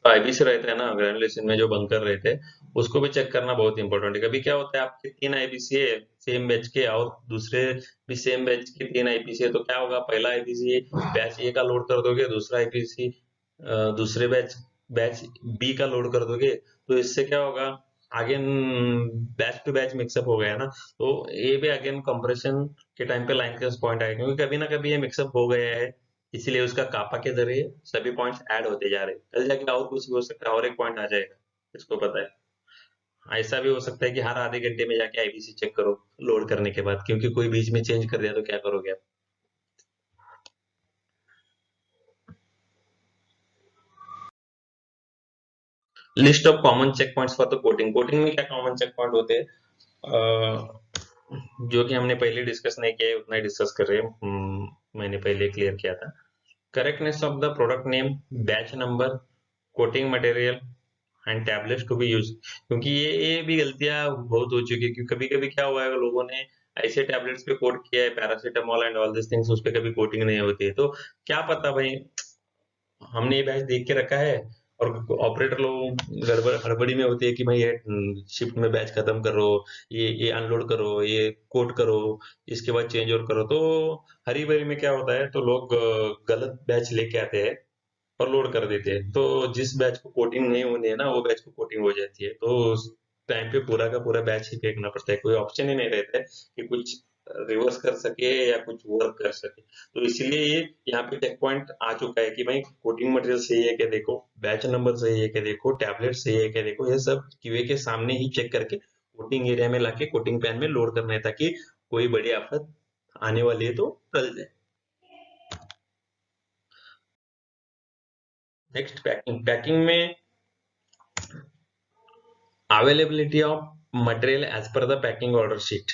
IBC रहते हैं ना ग्रेजुलेशन में जो बंकर रहते हैं, उसको भी चेक करना बहुत इंपॉर्टेंट है। कभी क्या होता है, आपके 3 आईबीसी है सेम बैच के, और दूसरे भी सेम बैच के 3 आईपीसी है, तो क्या होगा, पहला आईपीसी बैच ए का लोड कर दोगे, दूसरा आईपीसी दूसरे बैच बैच बी का लोड कर दोगे, तो इससे क्या होगा, आगे बैच टू बैच मिक्सअप हो गया ना, तो ये भी अगेन कंप्रेशन के टाइम पे लाइन क्लियरेंस पॉइंट आएगा, क्योंकि कभी ना कभी ये मिक्सअप हो गया है, इसीलिए उसका कापा के जरिए सभी पॉइंट्स ऐड होते जा रहे हैं। कल जाके और कुछ भी हो सकता है, और एक पॉइंट आ जाएगा, इसको पता है। ऐसा भी हो सकता है कि हर आधे घंटे में जाके आईबीसी चेक करो लोड करने के बाद, क्योंकि कोई बीच में चेंज कर दिया तो क्या करोगे आप। List of common check points for the coating. Coating में क्या कॉमन चेक पॉइंट होते हैं, जो कि हमने पहले डिस्कस नहीं किया है, उतना ही डिस्कस कर रहे हैं। मैंने पहले क्लियर किया था। Correctness of the product name, batch number, coating material and tablets to be use. क्योंकि ये भी गलतियां बहुत हो चुकी है, क्योंकि कभी कभी क्या हुआ है, लोगों ने ऐसे टैबलेट्स पे कोट किया है, paracetamol and all this things, उस पे कभी कोटिंग नहीं होती है, तो क्या पता भाई, हमने ये बैच देख के रखा है और ऑपरेटर लोग हड़बड़ी में होती है कि भाई ये शिफ्ट में बैच खत्म करो, ये अनलोड करो, ये कोट करो, इसके बाद चेंज ओवर करो, तो हरी बरी में क्या होता है, तो लोग गलत बैच लेके आते हैं और लोड कर देते हैं, तो जिस बैच को कोटिंग नहीं होनी है ना, वो बैच को कोटिंग हो जाती है। तो टाइम पे पूरा का पूरा बैच ही फेंकना पड़ता है, कोई ऑप्शन ही नहीं रहता है कि कुछ रिवर्स कर सके या कुछ वर्क कर सके। तो इसलिए ये यहाँ पे चेक पॉइंट आ चुका है कि भाई कोटिंग मटेरियल सही है क्या देखो, बैच नंबर सही है क्या देखो, टैबलेट सही है क्या देखो, ये सब क्यूए के सामने ही चेक करके कोटिंग एरिया में लाके कोटिंग पैन में लोड करना है, ताकि कोई बड़ी आफत आने वाली है तो टल जाए। Next packing. पैकिंग में availability of material as per the packing order sheet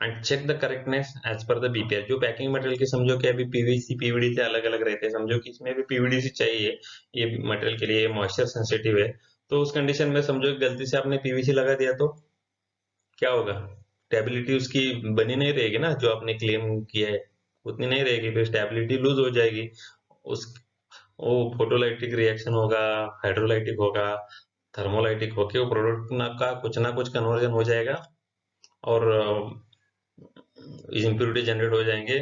and check the correctness as per the BPL. जो पैकिंग मटेरियल की समझो कि अभी पीवीसी पीवीडी से अलग अलग रहते हैं, समझो कि इसमें भी पीवीडीसी चाहिए ये मटेरियल के लिए, मॉइस्चर सेंसिटिव है, तो उस कंडीशन में समझो कि गलती से आपने पीवीसी लगा दिया तो क्या होगा, स्टेबिलिटी उसकी बनी नहीं रहेगी ना, जो आपने क्लेम किया है उतनी नहीं रहेगी, फिर स्टेबिलिटी लूज हो जाएगी। उस वो फोटोलाइटिक रिएक्शन होगा, हाइड्रोलाइटिक होगा, थर्मोलाइटिक होके वो प्रोडक्ट का कुछ ना कुछ कन्वर्जन हो जाएगा और इम्प्योरिटी जनरेट हो जाएंगे।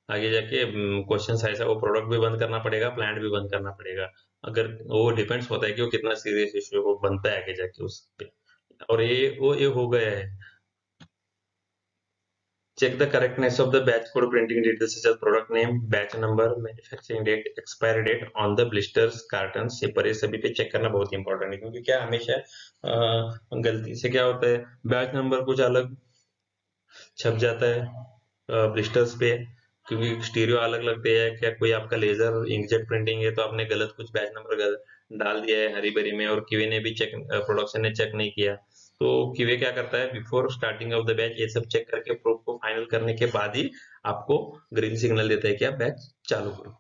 आगे जाके क्वेश्चन ऐसा, वो प्रोडक्ट भी बंद करना पड़ेगा, प्लांट भी बंद करना पड़ेगा। अगर वो डिपेंड्स होता है कि वो कितना सीरियस इश्यू वो बनता है आगे जाके उस पे। और ये हो गया है। Check the correctness of the batch code printing details such as product name, batch number, manufacturing date, expiry date on the blisters, cartons, ये पर ये सभी पे चेक करना बहुत इंपॉर्टेंट है, क्योंकि क्या हमेशा गलती से क्या होता है, बैच नंबर कुछ अलग छप जाता है ब्लिस्टर्स पे, क्योंकि स्टीरियो अलग लगते हैं, क्या कोई आपका लेजर इंकजेट प्रिंटिंग है तो आपने गलत कुछ बैच नंबर डाल दिया है हरी भरी में, और क्यूए ने भी चेक, प्रोडक्शन ने चेक नहीं किया। तो क्यूए क्या करता है, before starting of the batch ये सब चेक करके प्रूफ को फाइनल करने के बाद ही आपको ग्रीन सिग्नल देता है कि आप बैच चालू करो,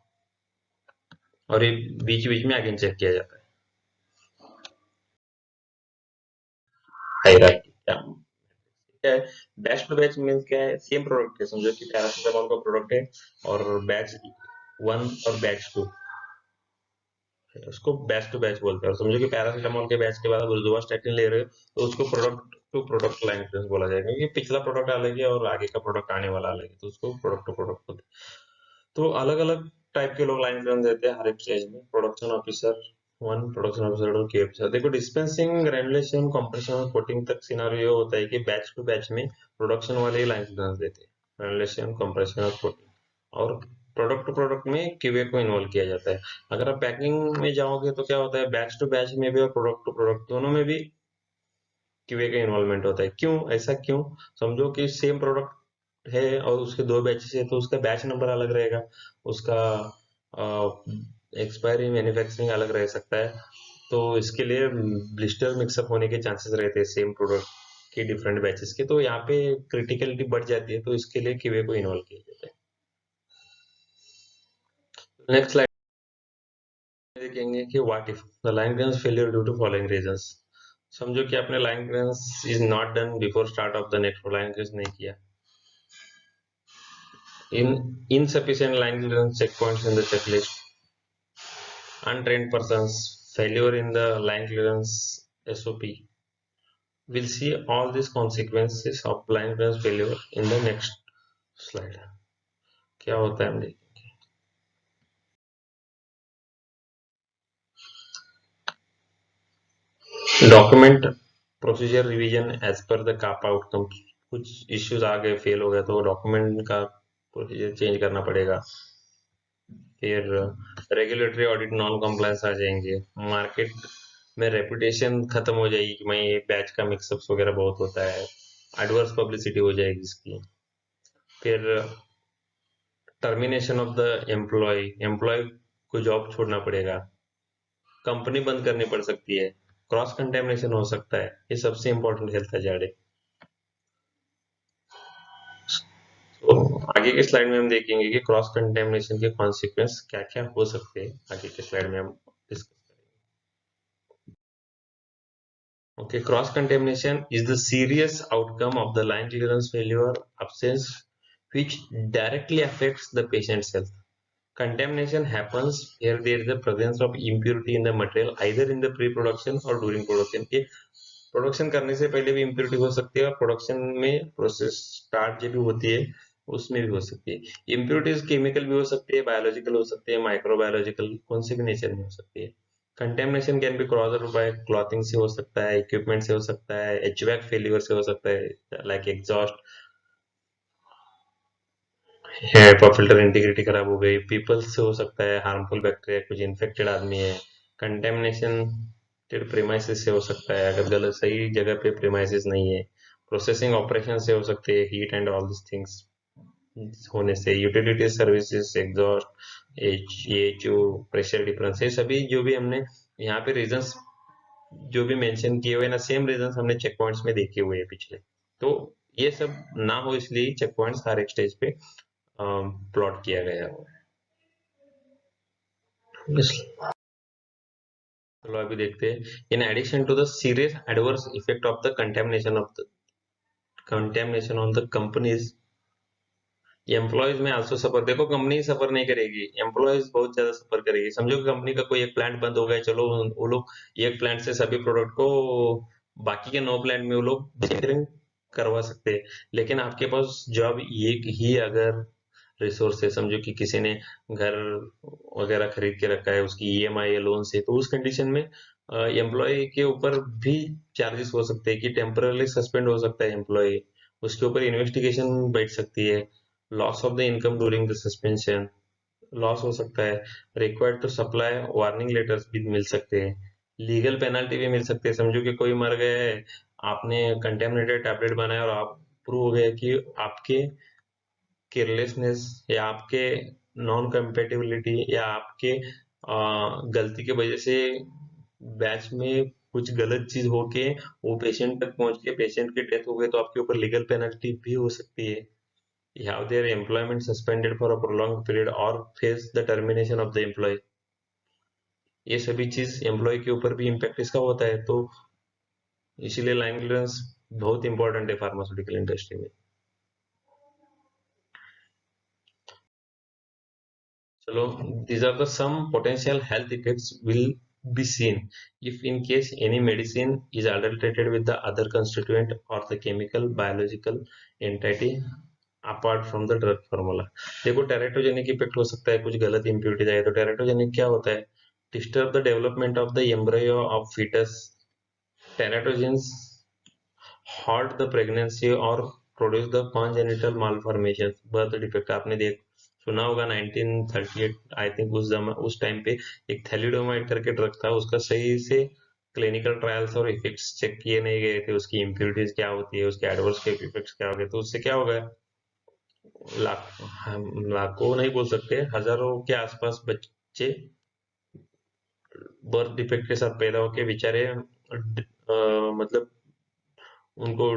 और ये बीच बीच में अगेन चेक किया जाता है। हायरार्की क्या है, बैच टू बैच मीन्स क्या है, सेम प्रोडक्ट है, समझो कि पैरासीटामोल का प्रोडक्ट है और बैच वन और बैच टू, उसको बैच टू बैच बोलते हैं। और समझो कि पैरासीटामोल के बैच के बाद आप रोजुवास्टैटिन ले रहे हो तो उसको product to product line difference बोला जाएगा, क्योंकि पिछला प्रोडक्ट अलग है और आगे का प्रोडक्ट आने वाला अलग है, तो उसको प्रोडक्ट टू प्रोडक्ट बोलते हैं। तो अलग अलग टाइप के लोग लाइन डिफरेंस देते हैं हर एक स्टेज में, production officer one, production officer और के ऑफिसर। देखो डिस्पेंसिंग, ग्रेनुलेशन, कंप्रेशन और कोटिंग तक सिनारियो होता है कि बैच टू बैच में प्रोडक्शन वाले ही लाइन डिफरेंस देते हैं, ग्रेनुलेशन, कंप्रेशन और कोटिंग, और प्रोडक्ट टू प्रोडक्ट में क्यूए को इन्वॉल्व किया जाता है। अगर आप पैकिंग में जाओगे तो क्या होता है, बैच टू बैच में भी और प्रोडक्ट टू प्रोडक्ट दोनों में भी क्यूए का इन्वॉल्वमेंट होता है। क्यों ऐसा, क्यों, समझो कि सेम प्रोडक्ट है और उसके दो बैचेस है तो उसका बैच नंबर अलग रहेगा, उसका एक्सपायरी मैन्युफैक्चरिंग अलग रह सकता है, तो इसके लिए ब्लिस्टर मिक्सअप होने के चांसेस रहते हैं सेम प्रोडक्ट के डिफरेंट बैचेस के, तो यहाँ पे क्रिटिकलिटी बढ़ जाती है, तो इसके लिए क्यूए को इन्वॉल्व किया जाता है। नेक्स्ट देखेंगे कि what if the line clearance failure due to following reasons. समझो कि आपने line clearance is not done before start of the next, line clearance नहीं किया, in insufficient line clearance checkpoints in the checklist, untrained persons, failure in the line clearance SOP. We'll see all these consequences of line clearance failure in the next slide. क्या होता है हम देखें। Document procedure revision as per the CAPA outcome, कुछ इश्यूज आ गए, फेल हो गया तो डॉक्यूमेंट का प्रोसीजर चेंज करना पड़ेगा। फिर रेगुलेटरी ऑडिट नॉन कॉम्प्लायंस आ जाएंगे, मार्केट में रेपुटेशन खत्म हो जाएगी कि भाई ये बैच का मिक्सअप्स वगैरह बहुत होता है, एडवर्स पब्लिसिटी हो जाएगी इसकी। फिर termination of the employ, employ को जॉब छोड़ना पड़ेगा, कंपनी बंद करनी पड़ सकती है, क्रॉस कंटेमिनेशन हो सकता है, ये सबसे इंपॉर्टेंट हेल्थ हैजार्ड है। तो आगे के स्लाइड में हम देखेंगे कि क्रॉस कंटेमिनेशन के कॉन्सिक्वेंस क्या क्या हो सकते हैं, आगे के स्लाइड में हम डिस्कस करेंगे। Okay, cross contamination is the serious outcome of the line clearance failure absence which directly affects the patient's health. Contamination happens where there is the presence of impurity in the material either in the pre-production or during production. के प्रोडक्शन करने से पहले भी इम्प्योरिटी हो सकती है और प्रोडक्शन में प्रोसेस स्टार्ट जब भी होती है उसमें भी हो सकती है। इम्प्योरिटीज केमिकल भी हो सकती है, बायोलॉजिकल हो सकती है, माइक्रोबायोलॉजिकल, कौन से भी नेचर में हो सकती है। Contamination can be caused by clothing से हो सकता है, इक्विपमेंट से हो सकता है, एचवैक फेलियर से हो सकता है, लाइक एग्जॉस्ट है, फिल्टर इंटीग्रिटी खराब हो गई, पीपल से हो सकता है, हार्मफुल बैक्टीरिया, कुछ इन्फेक्टेड आदमी है, कंटेमिनेशन प्रीमाइसिस से हो सकता है, अगर गलत सही जगह पे प्रीमाइसिस नहीं है, प्रोसेसिंग ऑपरेशन से हो सकते हैं, heat and all this things होने से, utility services, exhaust, H pressure difference, ये सभी जो भी हमने यहाँ पे रीजंस जो भी मेंशन किए हुए ना, सेम रीजंस हमने चेक पॉइंट्स में देखे हुए हैं पिछले। तो ये सब ना हो इसलिए चेक पॉइंट्स हर एक स्टेज पे प्लॉट किया गया है। चलो अभी देखते हैं, in addition to the serious adverse effect of the contamination on the companies, employees में आल्सो सफर। देखो कंपनी सफर नहीं करेगी, एम्प्लॉयज बहुत ज्यादा सफर करेगी। समझो कि कंपनी का कोई एक प्लांट बंद हो गया, चलो वो लोग एक प्लांट से सभी प्रोडक्ट को बाकी के 9 प्लांट में वो लोग मैन्युफैक्चरिंग करवा सकते हैं, लेकिन आपके पास जॉब एक ही अगर रिसोर्स है, समझो कि किसी ने घर वगैरह खरीद के रखा है, उसकी ईएमआई या लोन से, तो उस कंडीशन में एम्प्लॉय के ऊपर भी चार्जेस हो सकते हैं कि टेम्परली सस्पेंड हो सकता है एम्प्लॉय, उसके ऊपर इन्वेस्टिगेशन बैठ सकती है, loss of the income during the suspension loss हो सकता है, required to supply warning letters भी मिल सकते हैं, लीगल पेनल्टी भी मिल सकते हैं। समझो कि कोई मर गया है, आपने कंटेमिनेटेड टैबलेट बनाया और आप प्रूव हो गया कि आपके केयरलेसनेस या आपके नॉन कंपेटिबिलिटी या आपके गलती की वजह से बैच में कुछ गलत चीज होके वो पेशेंट तक पहुंच के पेशेंट की डेथ हो गई, तो आपके ऊपर लीगल पेनल्टी भी हो सकती है। have their employment suspended for a prolonged period or face the termination of the employee, ये सभी चीज एम्प्लॉय के ऊपर भी इम्पैक्ट इसका होता है। तो इसीलिए लाइन क्लियरेंस बहुत इंपॉर्टेंट है फार्मास्यूटिकल इंडस्ट्री में। चलो, these are the some potential health effects will be seen if in case any medicine is adulterated with the other constituent or the chemical biological entity apart from the drug formula। देखो टेरेटोजेनिक इफेक्ट हो सकता है, कुछ गलत इम्प्यूरिटीज आए तो टेरेटोजेनिक क्या होता है, disturb the development of the embryo of fetus, teratogens halt the pregnancy और produce the congenital malformation, birth defect. आपने देख सुना होगा 1938 आई थिंक, उस टाइम पे एक थैलिडोमाइड करके ड्रग था, उसका सही से क्लिनिकल ट्रायल्स और इफेक्ट्स चेक किए नहीं गए थे, उसकी इम्प्यूरिटीज क्या होती है, उसके एडवर्स के इफेक्ट्स क्या हो गए, तो उससे क्या हो गया, लाख हम लाखों नहीं बोल सकते, हजारों के आसपास बच्चे बर्थ डिफेक्ट के साथ पैदा होके बेचारे मतलब उनको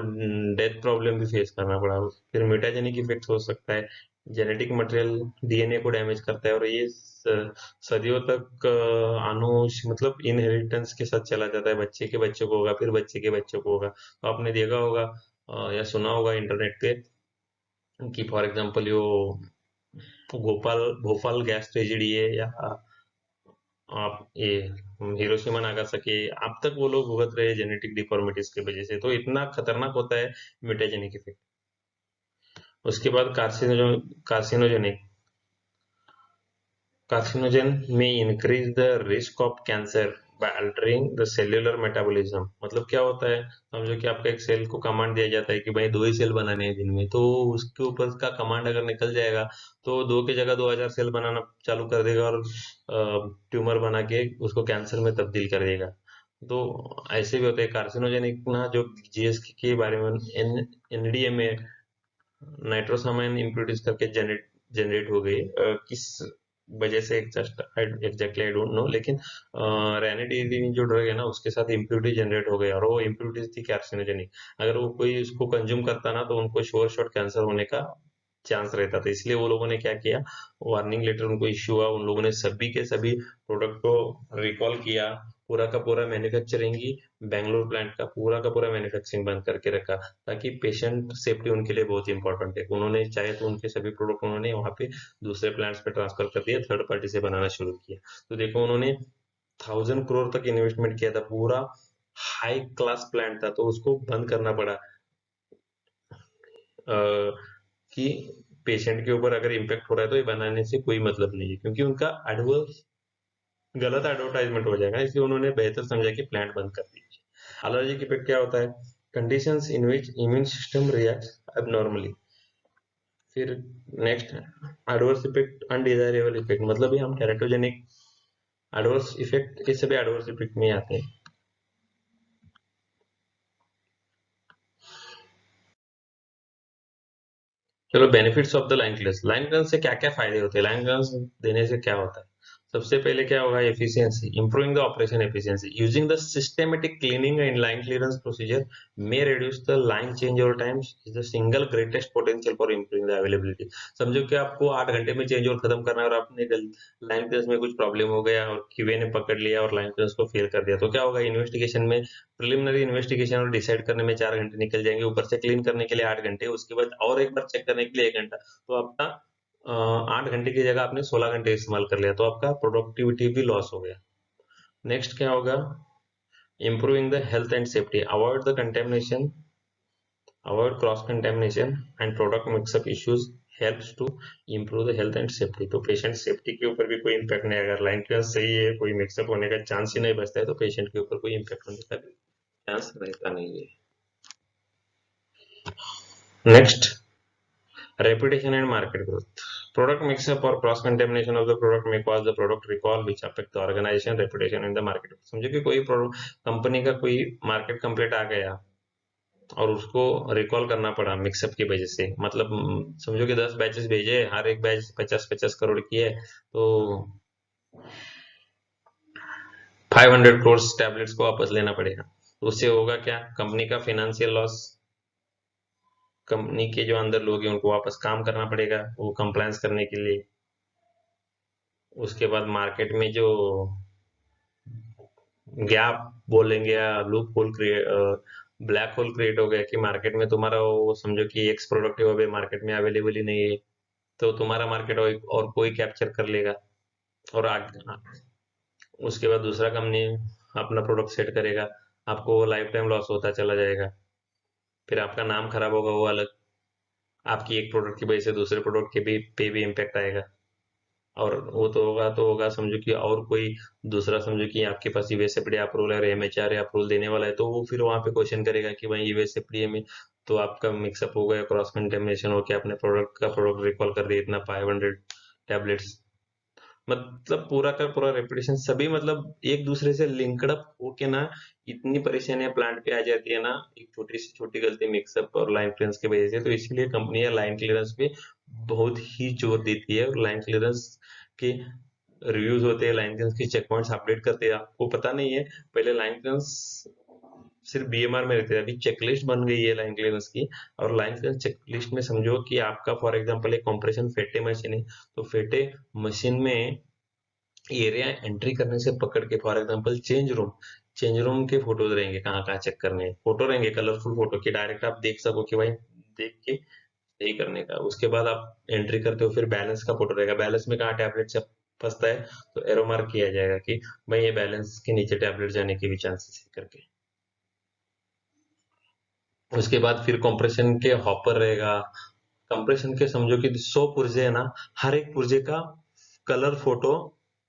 डेथ प्रॉब्लम भी फेस करना पड़ा। फिर म्यूटाजेनिक इफेक्ट हो सकता है, जेनेटिक मटेरियल डीएनए को डैमेज करता है और ये सदियों तक मतलब इनहेरिटेंस के साथ चला जाता है, बच्चे के बच्चों को होगा, फिर बच्चे के बच्चों को होगा। तो आपने देखा होगा या सुना होगा इंटरनेट पे कि for example yo Bhopal Bhopal gas tragedy है, या आप ये हिरोशिमा नागासाकी, अब तक वो लोग भुगत रहे हैं जेनेटिक डिफॉर्मिटीज की वजह से। तो इतना खतरनाक होता है म्यूटाजेनिक इफेक्ट। उसके बाद कार्सिनोजेनिक, कार्सिनोजन में increase the risk of cancer by altering the cellular metabolism. मतलब क्या होता है, समझो कि आपका एक सेल को कमांड दिया जाता है कि भाई 2 ही सेल बनाने हैं दिन में, तो उसके ऊपर का कमांड अगर निकल जाएगा तो 2 की जगह 2000 सेल बनाना चालू कर देगा और ट्यूमर बना के उसको कैंसर में तब्दील कर देगा। तो ऐसे भी होते हैं कार्सिनोजेनिक ना, जो जीएस के बारे में एनडीएमए नाइट्रोसामाइन इम्प्यूरिटीज करके जनरेट हो गई, किस वजह से एग्जैक्टली आई डोंट नो, लेकिन रेनिटीन जो ड्रग है ना उसके साथ इम्प्यूरिटी जनरेट हो गई और वो इम्प्यूरिटीज थी कार्सिनोजेनिक। अगर वो कोई उसको कंज्यूम करता ना तो उनको श्योर शॉट कैंसर होने का चांस रहता था, इसलिए वो लोगों ने क्या किया, वार्निंग लेटर उनको इश्यू हुआ, उन लोगों ने सभी के सभी प्रोडक्ट को रिकॉल किया, पूरा का पूरा मैन्युफैक्चरिंग ही बेंगलोर प्लांट का पूरा मैन्युफैक्चरिंग बंद करके रखा, ताकि पेशेंट सेफ्टी उनके लिए बहुत इंपॉर्टेंट है। उन्होंने चाहे तो उनके सभी प्रोडक्ट उन्होंने वहां पे दूसरे प्लांट्स पे ट्रांसफर कर दिया, थर्ड पार्टी से बनाना शुरू किया। तो देखो उन्होंने 1000 करोड़ तक इन्वेस्टमेंट किया था, पूरा हाई क्लास प्लांट था, तो उसको बंद करना पड़ा कि पेशेंट के ऊपर अगर इम्पेक्ट हो रहा है तो ये बनाने से कोई मतलब नहीं है, क्योंकि उनका एडवर्स गलत एडवर्टाइजमेंट हो जाएगा, इसलिए उन्होंने बेहतर समझा कि प्लांट बंद कर दीजिए। एलर्जिक इफेक्ट क्या होता है? Conditions in which immune system react abnormally. फिर next adverse effect, undesirable effect, मतलब ये हम टेरेटोजेनिक एडवर्स इफेक्ट, ये सभी एडवर्स इफेक्ट में आते हैं। चलो benefits of the line clearance. Line clearance से क्या क्या फायदे होते हैं? लाइन क्लियरेंस देने से क्या होता है? सबसे पहले क्या होगा? Efficiency, improving the operation efficiency, using the systematic cleaning and line clearance procedure may reduce the line change over time, is the single greatest potential for improving the availability. समझो कि आपको 8 घंटे में चेंज ओवर खत्म करना है और आपने लाइन क्लियरेंस में कुछ प्रॉब्लम हो गया और क्यूए ने पकड़ लिया और लाइन क्लियरेंस को फेल कर दिया, तो क्या होगा? इन्वेस्टिगेशन में, प्रिलिमिनरी इन्वेस्टिगेशन और डिसाइड करने में 4 घंटे निकल जाएंगे, ऊपर से क्लीन करने के लिए 8 घंटे, उसके बाद और एक बार चेक करने के लिए 1 घंटा। तो आपका 8 घंटे की जगह आपने 16 घंटे इस्तेमाल कर लिया, तो आपका प्रोडक्टिविटी भी लॉस हो गया। नेक्स्ट क्या होगा? Improving the health and safety, avoid the contamination, avoid cross contamination and product mix up issues, helps to improve the health and safety. तो पेशेंट सेफ्टी के ऊपर भी कोई इम्पैक्ट नहीं आएगा। लाइन क्लियरेंस सही है, कोई मिक्सअप होने का चांस ही नहीं बचता है, तो पेशेंट के ऊपर कोई इम्पैक्ट होने का भी चांस रहता नहीं है। Next, reputation and market growth. Product mix-up or cross-contamination of the product may cause the product recall, which affect the organization reputation in the market. समझो कि कोई कंपनी का कोई मार्केट कंप्लेंट आ गया और उसको रिकॉल करना पड़ा मिक्सअप की वजह से, मतलब समझो कि 10 बैचेस भेजे, हर एक बैच 50-50 करोड़ की है, तो 500 करोड़ टैबलेट्स को वापस लेना पड़ेगा। तो उससे होगा क्या? कंपनी का फाइनेंशियल लॉस, कंपनी के जो अंदर लोग हैं उनको वापस काम करना पड़ेगा वो कंप्लायंस करने के लिए। उसके बाद मार्केट में जो गैप बोलेंगे या loop hole create, black hole create हो गया कि मार्केट में तुम्हारा वो समझो कि एक्स प्रोडक्ट है वो अभी मार्केट में अवेलेबल ही नहीं है, तो तुम्हारा मार्केट और कोई कैप्चर कर लेगा और उसके बाद दूसरा कंपनी अपना प्रोडक्ट सेट करेगा, आपको वो लाइफ टाइम लॉस होता चला जाएगा। फिर आपका नाम खराब होगा वो अलग, आपकी एक प्रोडक्ट की वजह से दूसरे प्रोडक्ट के भी पे भी इम्पेक्ट आएगा। और वो तो होगा समझो कि और कोई दूसरा समझो कि आपके पास यूएसएफडीए अप्रूवल है और एमएचआर अप्रूवल देने वाला है, तो वो फिर वहां पे क्वेश्चन करेगा कि भाई यूएसएफडीए में तो आपका मिक्सअप हो गया, क्रॉस कंटेमिनेशन हो गया, अपने प्रोडक्ट रिकॉल कर दिया इतना 500 टैबलेट्स। मतलब पूरा का पूरा रेपुटेशन सभी मतलब एक दूसरे से लिंक्ड अप होके ना, इतनी परेशानियां प्लांट पे आ जाती है ना, एक छोटी सी छोटी गलती मिक्सअप और लाइन क्लियरेंस की वजह से। तो इसीलिए कंपनियां लाइन क्लियरेंस पे बहुत ही जोर देती है और लाइन क्लियरेंस के रिव्यूज होते हैं, लाइन क्लियरेंस के चेक पॉइंट्स अपडेट करते हैं। आपको पता नहीं है, पहले लाइन क्लियरेंस सिर्फ बीएमआर में रहते थे, अभी चेकलिस्ट बन गई है लाइन क्लियरेंस की। और लाइन क्लियरेंस चेकलिस्ट में समझो कि आपका फॉर एग्जांपल एक कंप्रेशन फेटे मशीन है, तो फेटे मशीन में एरिया एंट्री करने से पकड़ के फॉर एग्जांपल चेंज रूम के फोटोज रहेंगे, कहाँ कहाँ चेक करने हैं, फोटो रहेंगे कलरफुल फोटो कि डायरेक्ट आप देख सको कि भाई देख के सही करने का। उसके बाद आप एंट्री करते हो, फिर बैलेंस का फोटो रहेगा, बैलेंस में कहाँ टैबलेट से फंसता है तो एरो मार्क किया जाएगा कि भाई ये बैलेंस के नीचे टैबलेट जाने के भी चांसेस है करके। उसके बाद फिर कंप्रेशन के हॉपर रहेगा, कंप्रेशन के समझो कि 100 पुर्जे है ना, हर एक पुर्जे का कलर फोटो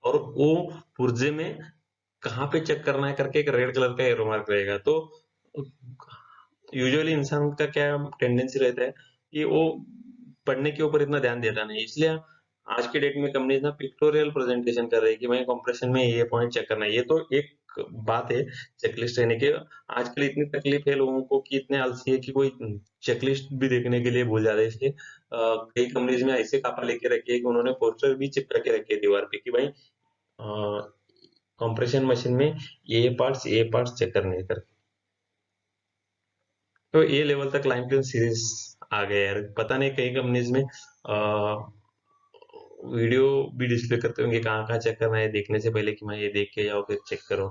और वो पुर्जे में कहाँ पे चेक करना है करके एक रेड कलर का एरो मार्क रहेगा। तो यूजुअली इंसान का क्या टेंडेंसी रहता है कि वो पढ़ने के ऊपर इतना ध्यान देता नहीं, इसलिए आज के डेट में कंपनीज ना पिक्टोरियल प्रेजेंटेशन कर रही है कि भाई कंप्रेशन में ये पॉइंट चेक करना है। ये तो एक बात है चेकलिस्ट रहने के। आजकल इतनी तकलीफ है लोगों को कि इतने आलसी है कि कोई चेकलिस्ट भी देखने के लिए भूल जाता है, इसलिए कई कंपनीज में ऐसे कापा लेके रखे है कि उन्होंने पोस्टर भी चिपका के रखे है दीवार पे कि भाई कंप्रेशन मशीन में ये पार्ट्स चेक करने हैं करके। तो ये लेवल तक लाइन क्लियरेंस सीरीज आ गया यार। पता नहीं कई कंपनीज में वीडियो भी डिस्प्ले करते होंगे कहाँ कहाँ चेक करना है देखने से पहले कि मैं ये देख के जाओ फिर चेक करो।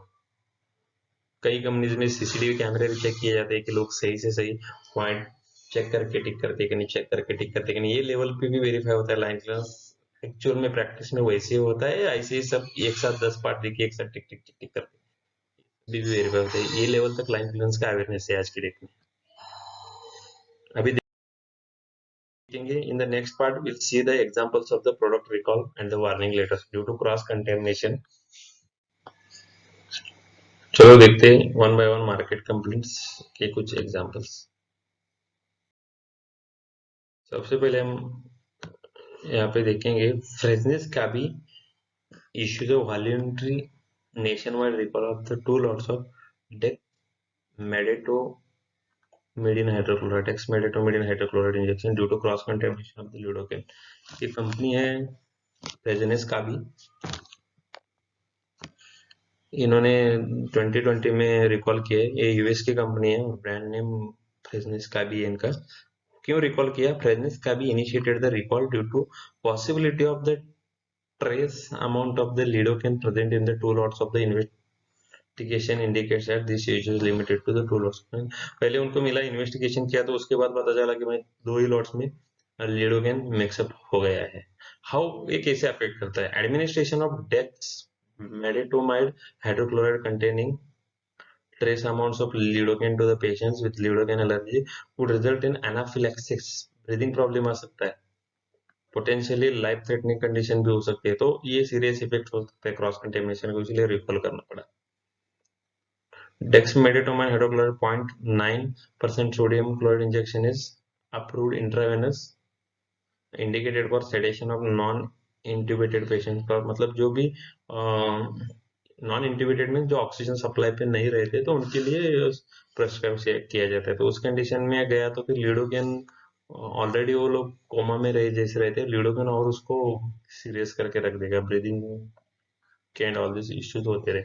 कई कंपनीज में सीसीटीवी कैमरे भी चेक किए जाते हैं कि लोग सही से सही पॉइंट चेक करके टिक करते हैं कि नहीं, चेक करके टिक करते हैं कि नहीं। ये लेवल पे भी वेरीफाई होता है लाइन क्लियरेंस। एक्चुअल में प्रैक्टिस में वैसे ही होता है, ऐसे ही सब एक साथ 10 पार्ट देखिए एक साथ टिक टिक टिक टिक करके भी वेरीफाई होता है। ये लेवल तक लाइन क्लियरेंस का अवेयरनेस है आज की डेट में। अभी देखेंगे in the next part we'll see the examples of the product recall and the warning letters due to cross contamination चलो देखते हैं one by one market complaints के कुछ एग्जांपल्स। सबसे पहले हम यहाँ पे देखेंगे फ्रेजनेस का भी issues a voluntary nationwide recall of the two lots of dexmedetomidine hydrochloride dexmedetomidine hydrochloride injection due to cross contamination of the lidocaine। ये कंपनी है फ्रेजनेस का भी, इन्होंने 2020 में रिकॉल किया है। ये यूएस की कंपनी है और ब्रांड नेम फ्रेजनेस का भी है इनका। क्यों रिकॉल किया? फ्रेजनेस का भी initiated the recall due to possibility of the trace amount of the lidocaine present in the two lots of the investigation indicates that this issue is limited to the two lots। पहले उनको मिला, इन्वेस्टिगेशन किया तो उसके बाद पता चला कि भाई दो ही लॉट्स में लिडोकेन मिक्सअप हो गया है। हाउ ये कैसे अफेक्ट करता है? Administration of dexmedetomidine hydrochloride containing trace amounts of lidocaine to the patients with lidocaine allergy would result in anaphylaxis, breathing problem आ सकता है, पोटेंशियली लाइफ थ्रेटनिंग कंडीशन भी हो सकती है। तो ये सीरियस इफेक्ट हो सकता है क्रॉस कंटेमिनेशन को, इसलिए रिकॉल करना पड़ा। Dexmedetomidine hydrochloride 0.9% sodium chloride injection is approved intravenous indicated for sedation of non intubated patient का मतलब जो भी नॉन इंट्यूबेटेड में जो ऑक्सीजन सप्लाई पे नहीं रहते तो उनके लिए प्रेस्क्राइब किया जाता है। तो उस कंडीशन में गया तो फिर लिडोकेन, ऑलरेडी वो लोग कोमा में रहे जैसे रहते हैं, लिडोकेन और उसको सीरियस करके रख देगा, ब्रीदिंग के एंड ऑल दिस इश्यूज होते रहे।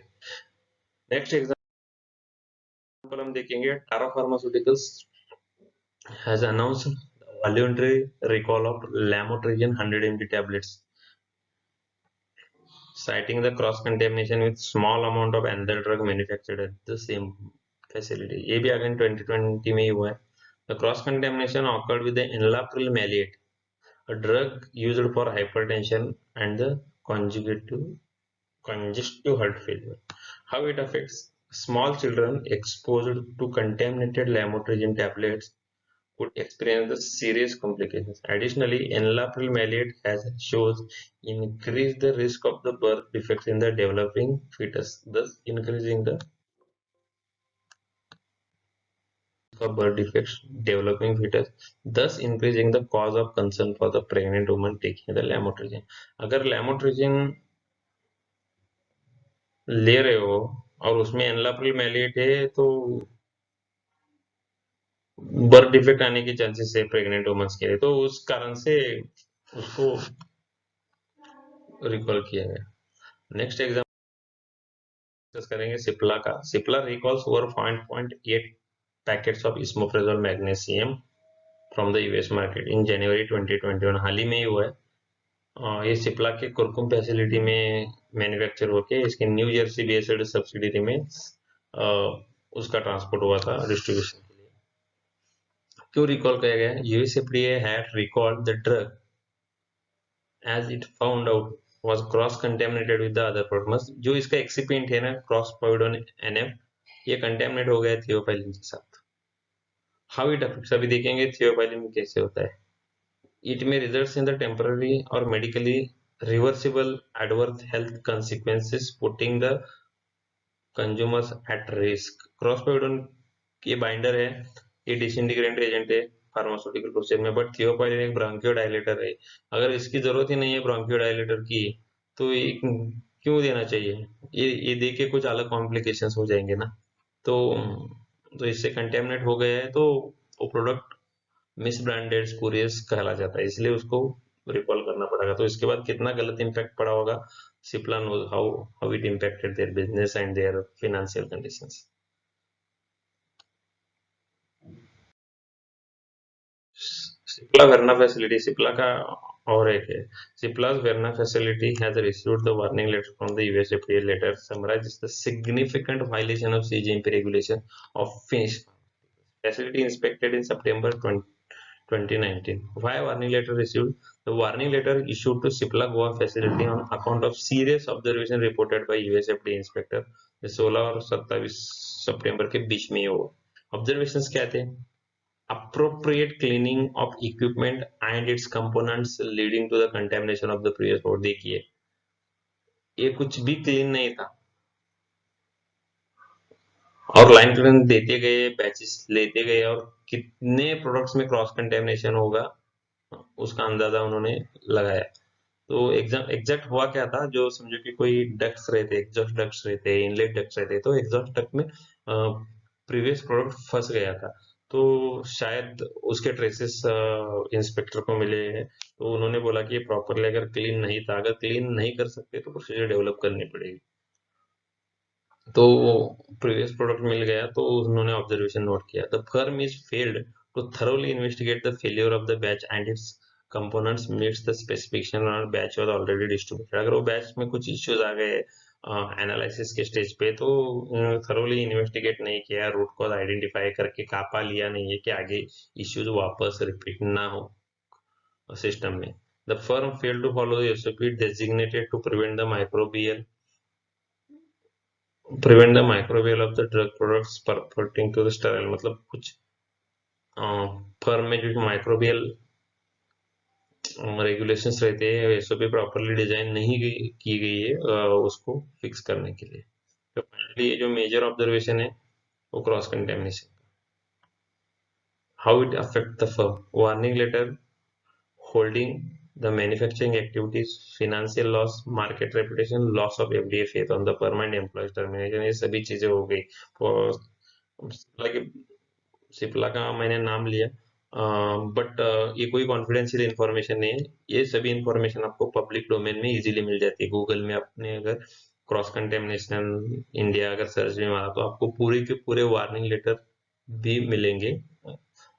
नेक्स्ट एग्जांपल हम देखेंगे, Tara pharmaceuticals has announced voluntary recall of lamotrigine 100 mg tablets citing the cross contamination with small amount of another drug manufactured at the same facility। ये भी अगेन 2020 में ही हुआ है। The cross contamination occurred with the enalapril maleate, a drug used for hypertension and the congestive heart failure। How it affects small children exposed to contaminated lamotrigine tablets could experience the serious complications। Additionally, enalapril maleate has shows increase the risk of the birth defects in the developing fetus, thus increasing the birth defects developing fetus, thus increasing the cause of concern for the pregnant woman taking the lamotrigine। अगर lamotrigine ले रहे हो और उसमें एनलाप्रिल मैलेट है तो बर्थ डिफेक्ट आने की चांसेस है प्रेग्नेंट वुमन्स के लिए, तो उस कारण से उसको रिकॉल किया गया। नेक्स्ट एग्जाम्पल डिस्कस करेंगे सिप्ला का। Cipla recalls over 5.8 packets of esomeprazole magnesium from the US market in January 2021। हाल ही में ही हुआ है। ये सिप्ला के कुरकुम फैसिलिटी में मैन्युफैक्चर होके इसके न्यू जर्सी बेस्ड सब्सिडरी में उसका ट्रांसपोर्ट हुआ था डिस्ट्रीब्यूशन के लिए। क्यों रिकॉल किया गया? US FDA had recalled the drug as it found out was cross contaminated with the other product। जो इसका एक्सिपेंट है ना क्रॉस पाइडोन एनएफ, ये कंटेमिनेट हो गया थियोफाइलिन के साथ। हाउ इट अफेक्ट्स, अभी देखेंगे थियोफाइलिन कैसे होता है। इट में रिजल्ट्स इन द टेम्पररी और medically reversible adverse health consequences putting the consumers at risk. Crospovidone ये बाइंडर है, ये डिसइंटीग्रेंट एजेंट है फार्मास्यूटिकल प्रोसेस में, बट थियोपाइलिन एक ब्रोंकियोडायलेटर है। अगर इसकी जरूरत ही नहीं है ब्रोंकियोडायलेटर की तो ये क्यों देना चाहिए? ये दे के कुछ अलग कॉम्प्लिकेशंस हो जाएंगे ना। तो इससे कंटेमिनेट हो गया है तो वो प्रोडक्ट मिस ब्रांडेड स्पूरियस कहला जाता है, इसलिए उसको रिकॉल करना पड़ेगा। तो इसके बाद कितना गलत इम्पैक्ट पड़ा होगा, Cipla knows how it impacted their business and their financial conditions। Cipla Verna facility, Cipla का और एक है, सिप्ला's Verna facility has received the warning letter from the US FDA। letter summarizes the significant violation of CGMP regulation of Finnish facility inspected in September 2019। Why warning letter received? The warning letter issued to Cipla Goa facility on account of serious observation reported by US FDA inspector 16 और 27 सितंबर के बीच में हो। ऑब्जर्वेशंस क्या थे? appropriate cleaning of equipment and its components leading to the contamination of the previous board। देखिए ये कुछ भी क्लीन नहीं था, और लाइन क्लियरेंस देते गए, बैचेस लेते गए, और कितने प्रोडक्ट्स में क्रॉस कंटेमिनेशन होगा उसका अंदाजा उन्होंने लगाया। तो एग्जैक्ट हुआ क्या था, जो समझो कि कोई डक्ट्स रहते, एग्जॉस्ट डक्ट्स रहते, इनलेट डक्ट्स रहते, तो एग्जॉस्ट डक्ट में प्रीवियस प्रोडक्ट फंस गया था। तो शायद उसके ट्रेसेस इंस्पेक्टर को मिले हैं, तो उन्होंने बोला कि ये प्रॉपरली अगर क्लीन नहीं था, अगर क्लीन नहीं कर सकते तो प्रोसीजर डेवलप करनी पड़ेगी। तो प्रीवियस प्रोडक्ट मिल गया, तो उन्होंने ऑब्जर्वेशन नोट किया, the firm is failed to thoroughly investigate the failure of the batch and its components meets the specification और बैच was already distributed। अगर वो बैच में कुछ इश्यूज आ गए एनालिसिस के स्टेज पे, तो thoroughly इन्वेस्टिगेट नहीं किया, रूट कॉज आइडेंटिफाई करके कापा लिया नहीं है कि आगे इश्यूज वापस रिपीट ना हो सिस्टम में। The firm failed to follow the SOP designated to prevent the microbial of the drug products purporting to the sterile। मतलब कुछ फर्म में जो माइक्रोबियल रेगुलेशंस रहते हैं, एसओपी प्रॉपरली डिजाइन नहीं की गई है उसको फिक्स करने के लिए। तो फाइनली ये जो मेजर ऑब्जर्वेशन है वो cross contamination, how it affect the firm, warning letter, holding the manufacturing activities, financial loss, market reputation, loss of FDA faith on the permanent employees termination, ये सभी चीजें हो गई। लाइक सिप्ला का मैंने नाम लिया, बट ये कोई कॉन्फिडेंशियल इंफॉर्मेशन नहीं है। ये सभी इंफॉर्मेशन आपको पब्लिक डोमेन में इजीली मिल जाती है। गूगल में आपने अगर क्रॉस कंटेमिनेशन इंडिया अगर सर्च में मारा, तो आपको पूरे के पूरे वार्निंग लेटर भी मिलेंगे।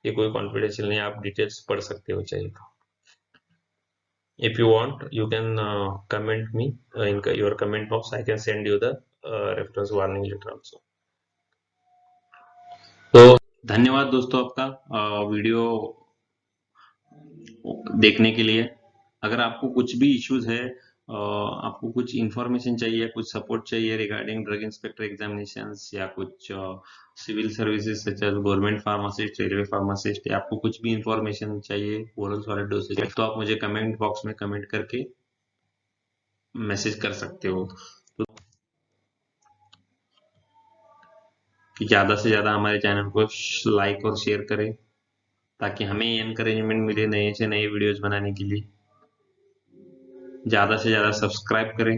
ये कोई कॉन्फिडेंशियल नहीं है, आप डिटेल्स पढ़ सकते हो चाहिए तो। If you want you can comment me in your comment box, I can send you the reference warning letter also. तो धन्यवाद दोस्तों आपका वीडियो देखने के लिए। अगर आपको कुछ भी इश्यूज है, आपको कुछ इंफॉर्मेशन चाहिए, कुछ सपोर्ट चाहिए रिगार्डिंग ड्रग इंस्पेक्टर एग्जामिनेशंस, या कुछ civil services such as government pharmacist, railway pharmacist, या आपको कुछ भी इंफॉर्मेशन चाहिए ओरल सॉलिड डोसेज, तो आप मुझे कमेंट बॉक्स में कमेंट करके मैसेज कर सकते हो। तो कि ज्यादा से ज्यादा हमारे चैनल को लाइक और शेयर करें, ताकि हमें एनकरेजमेंट मिले नए से नए वीडियोस बनाने के लिए। ज्यादा से ज्यादा सब्सक्राइब करें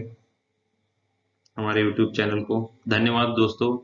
हमारे YouTube चैनल को। धन्यवाद दोस्तों।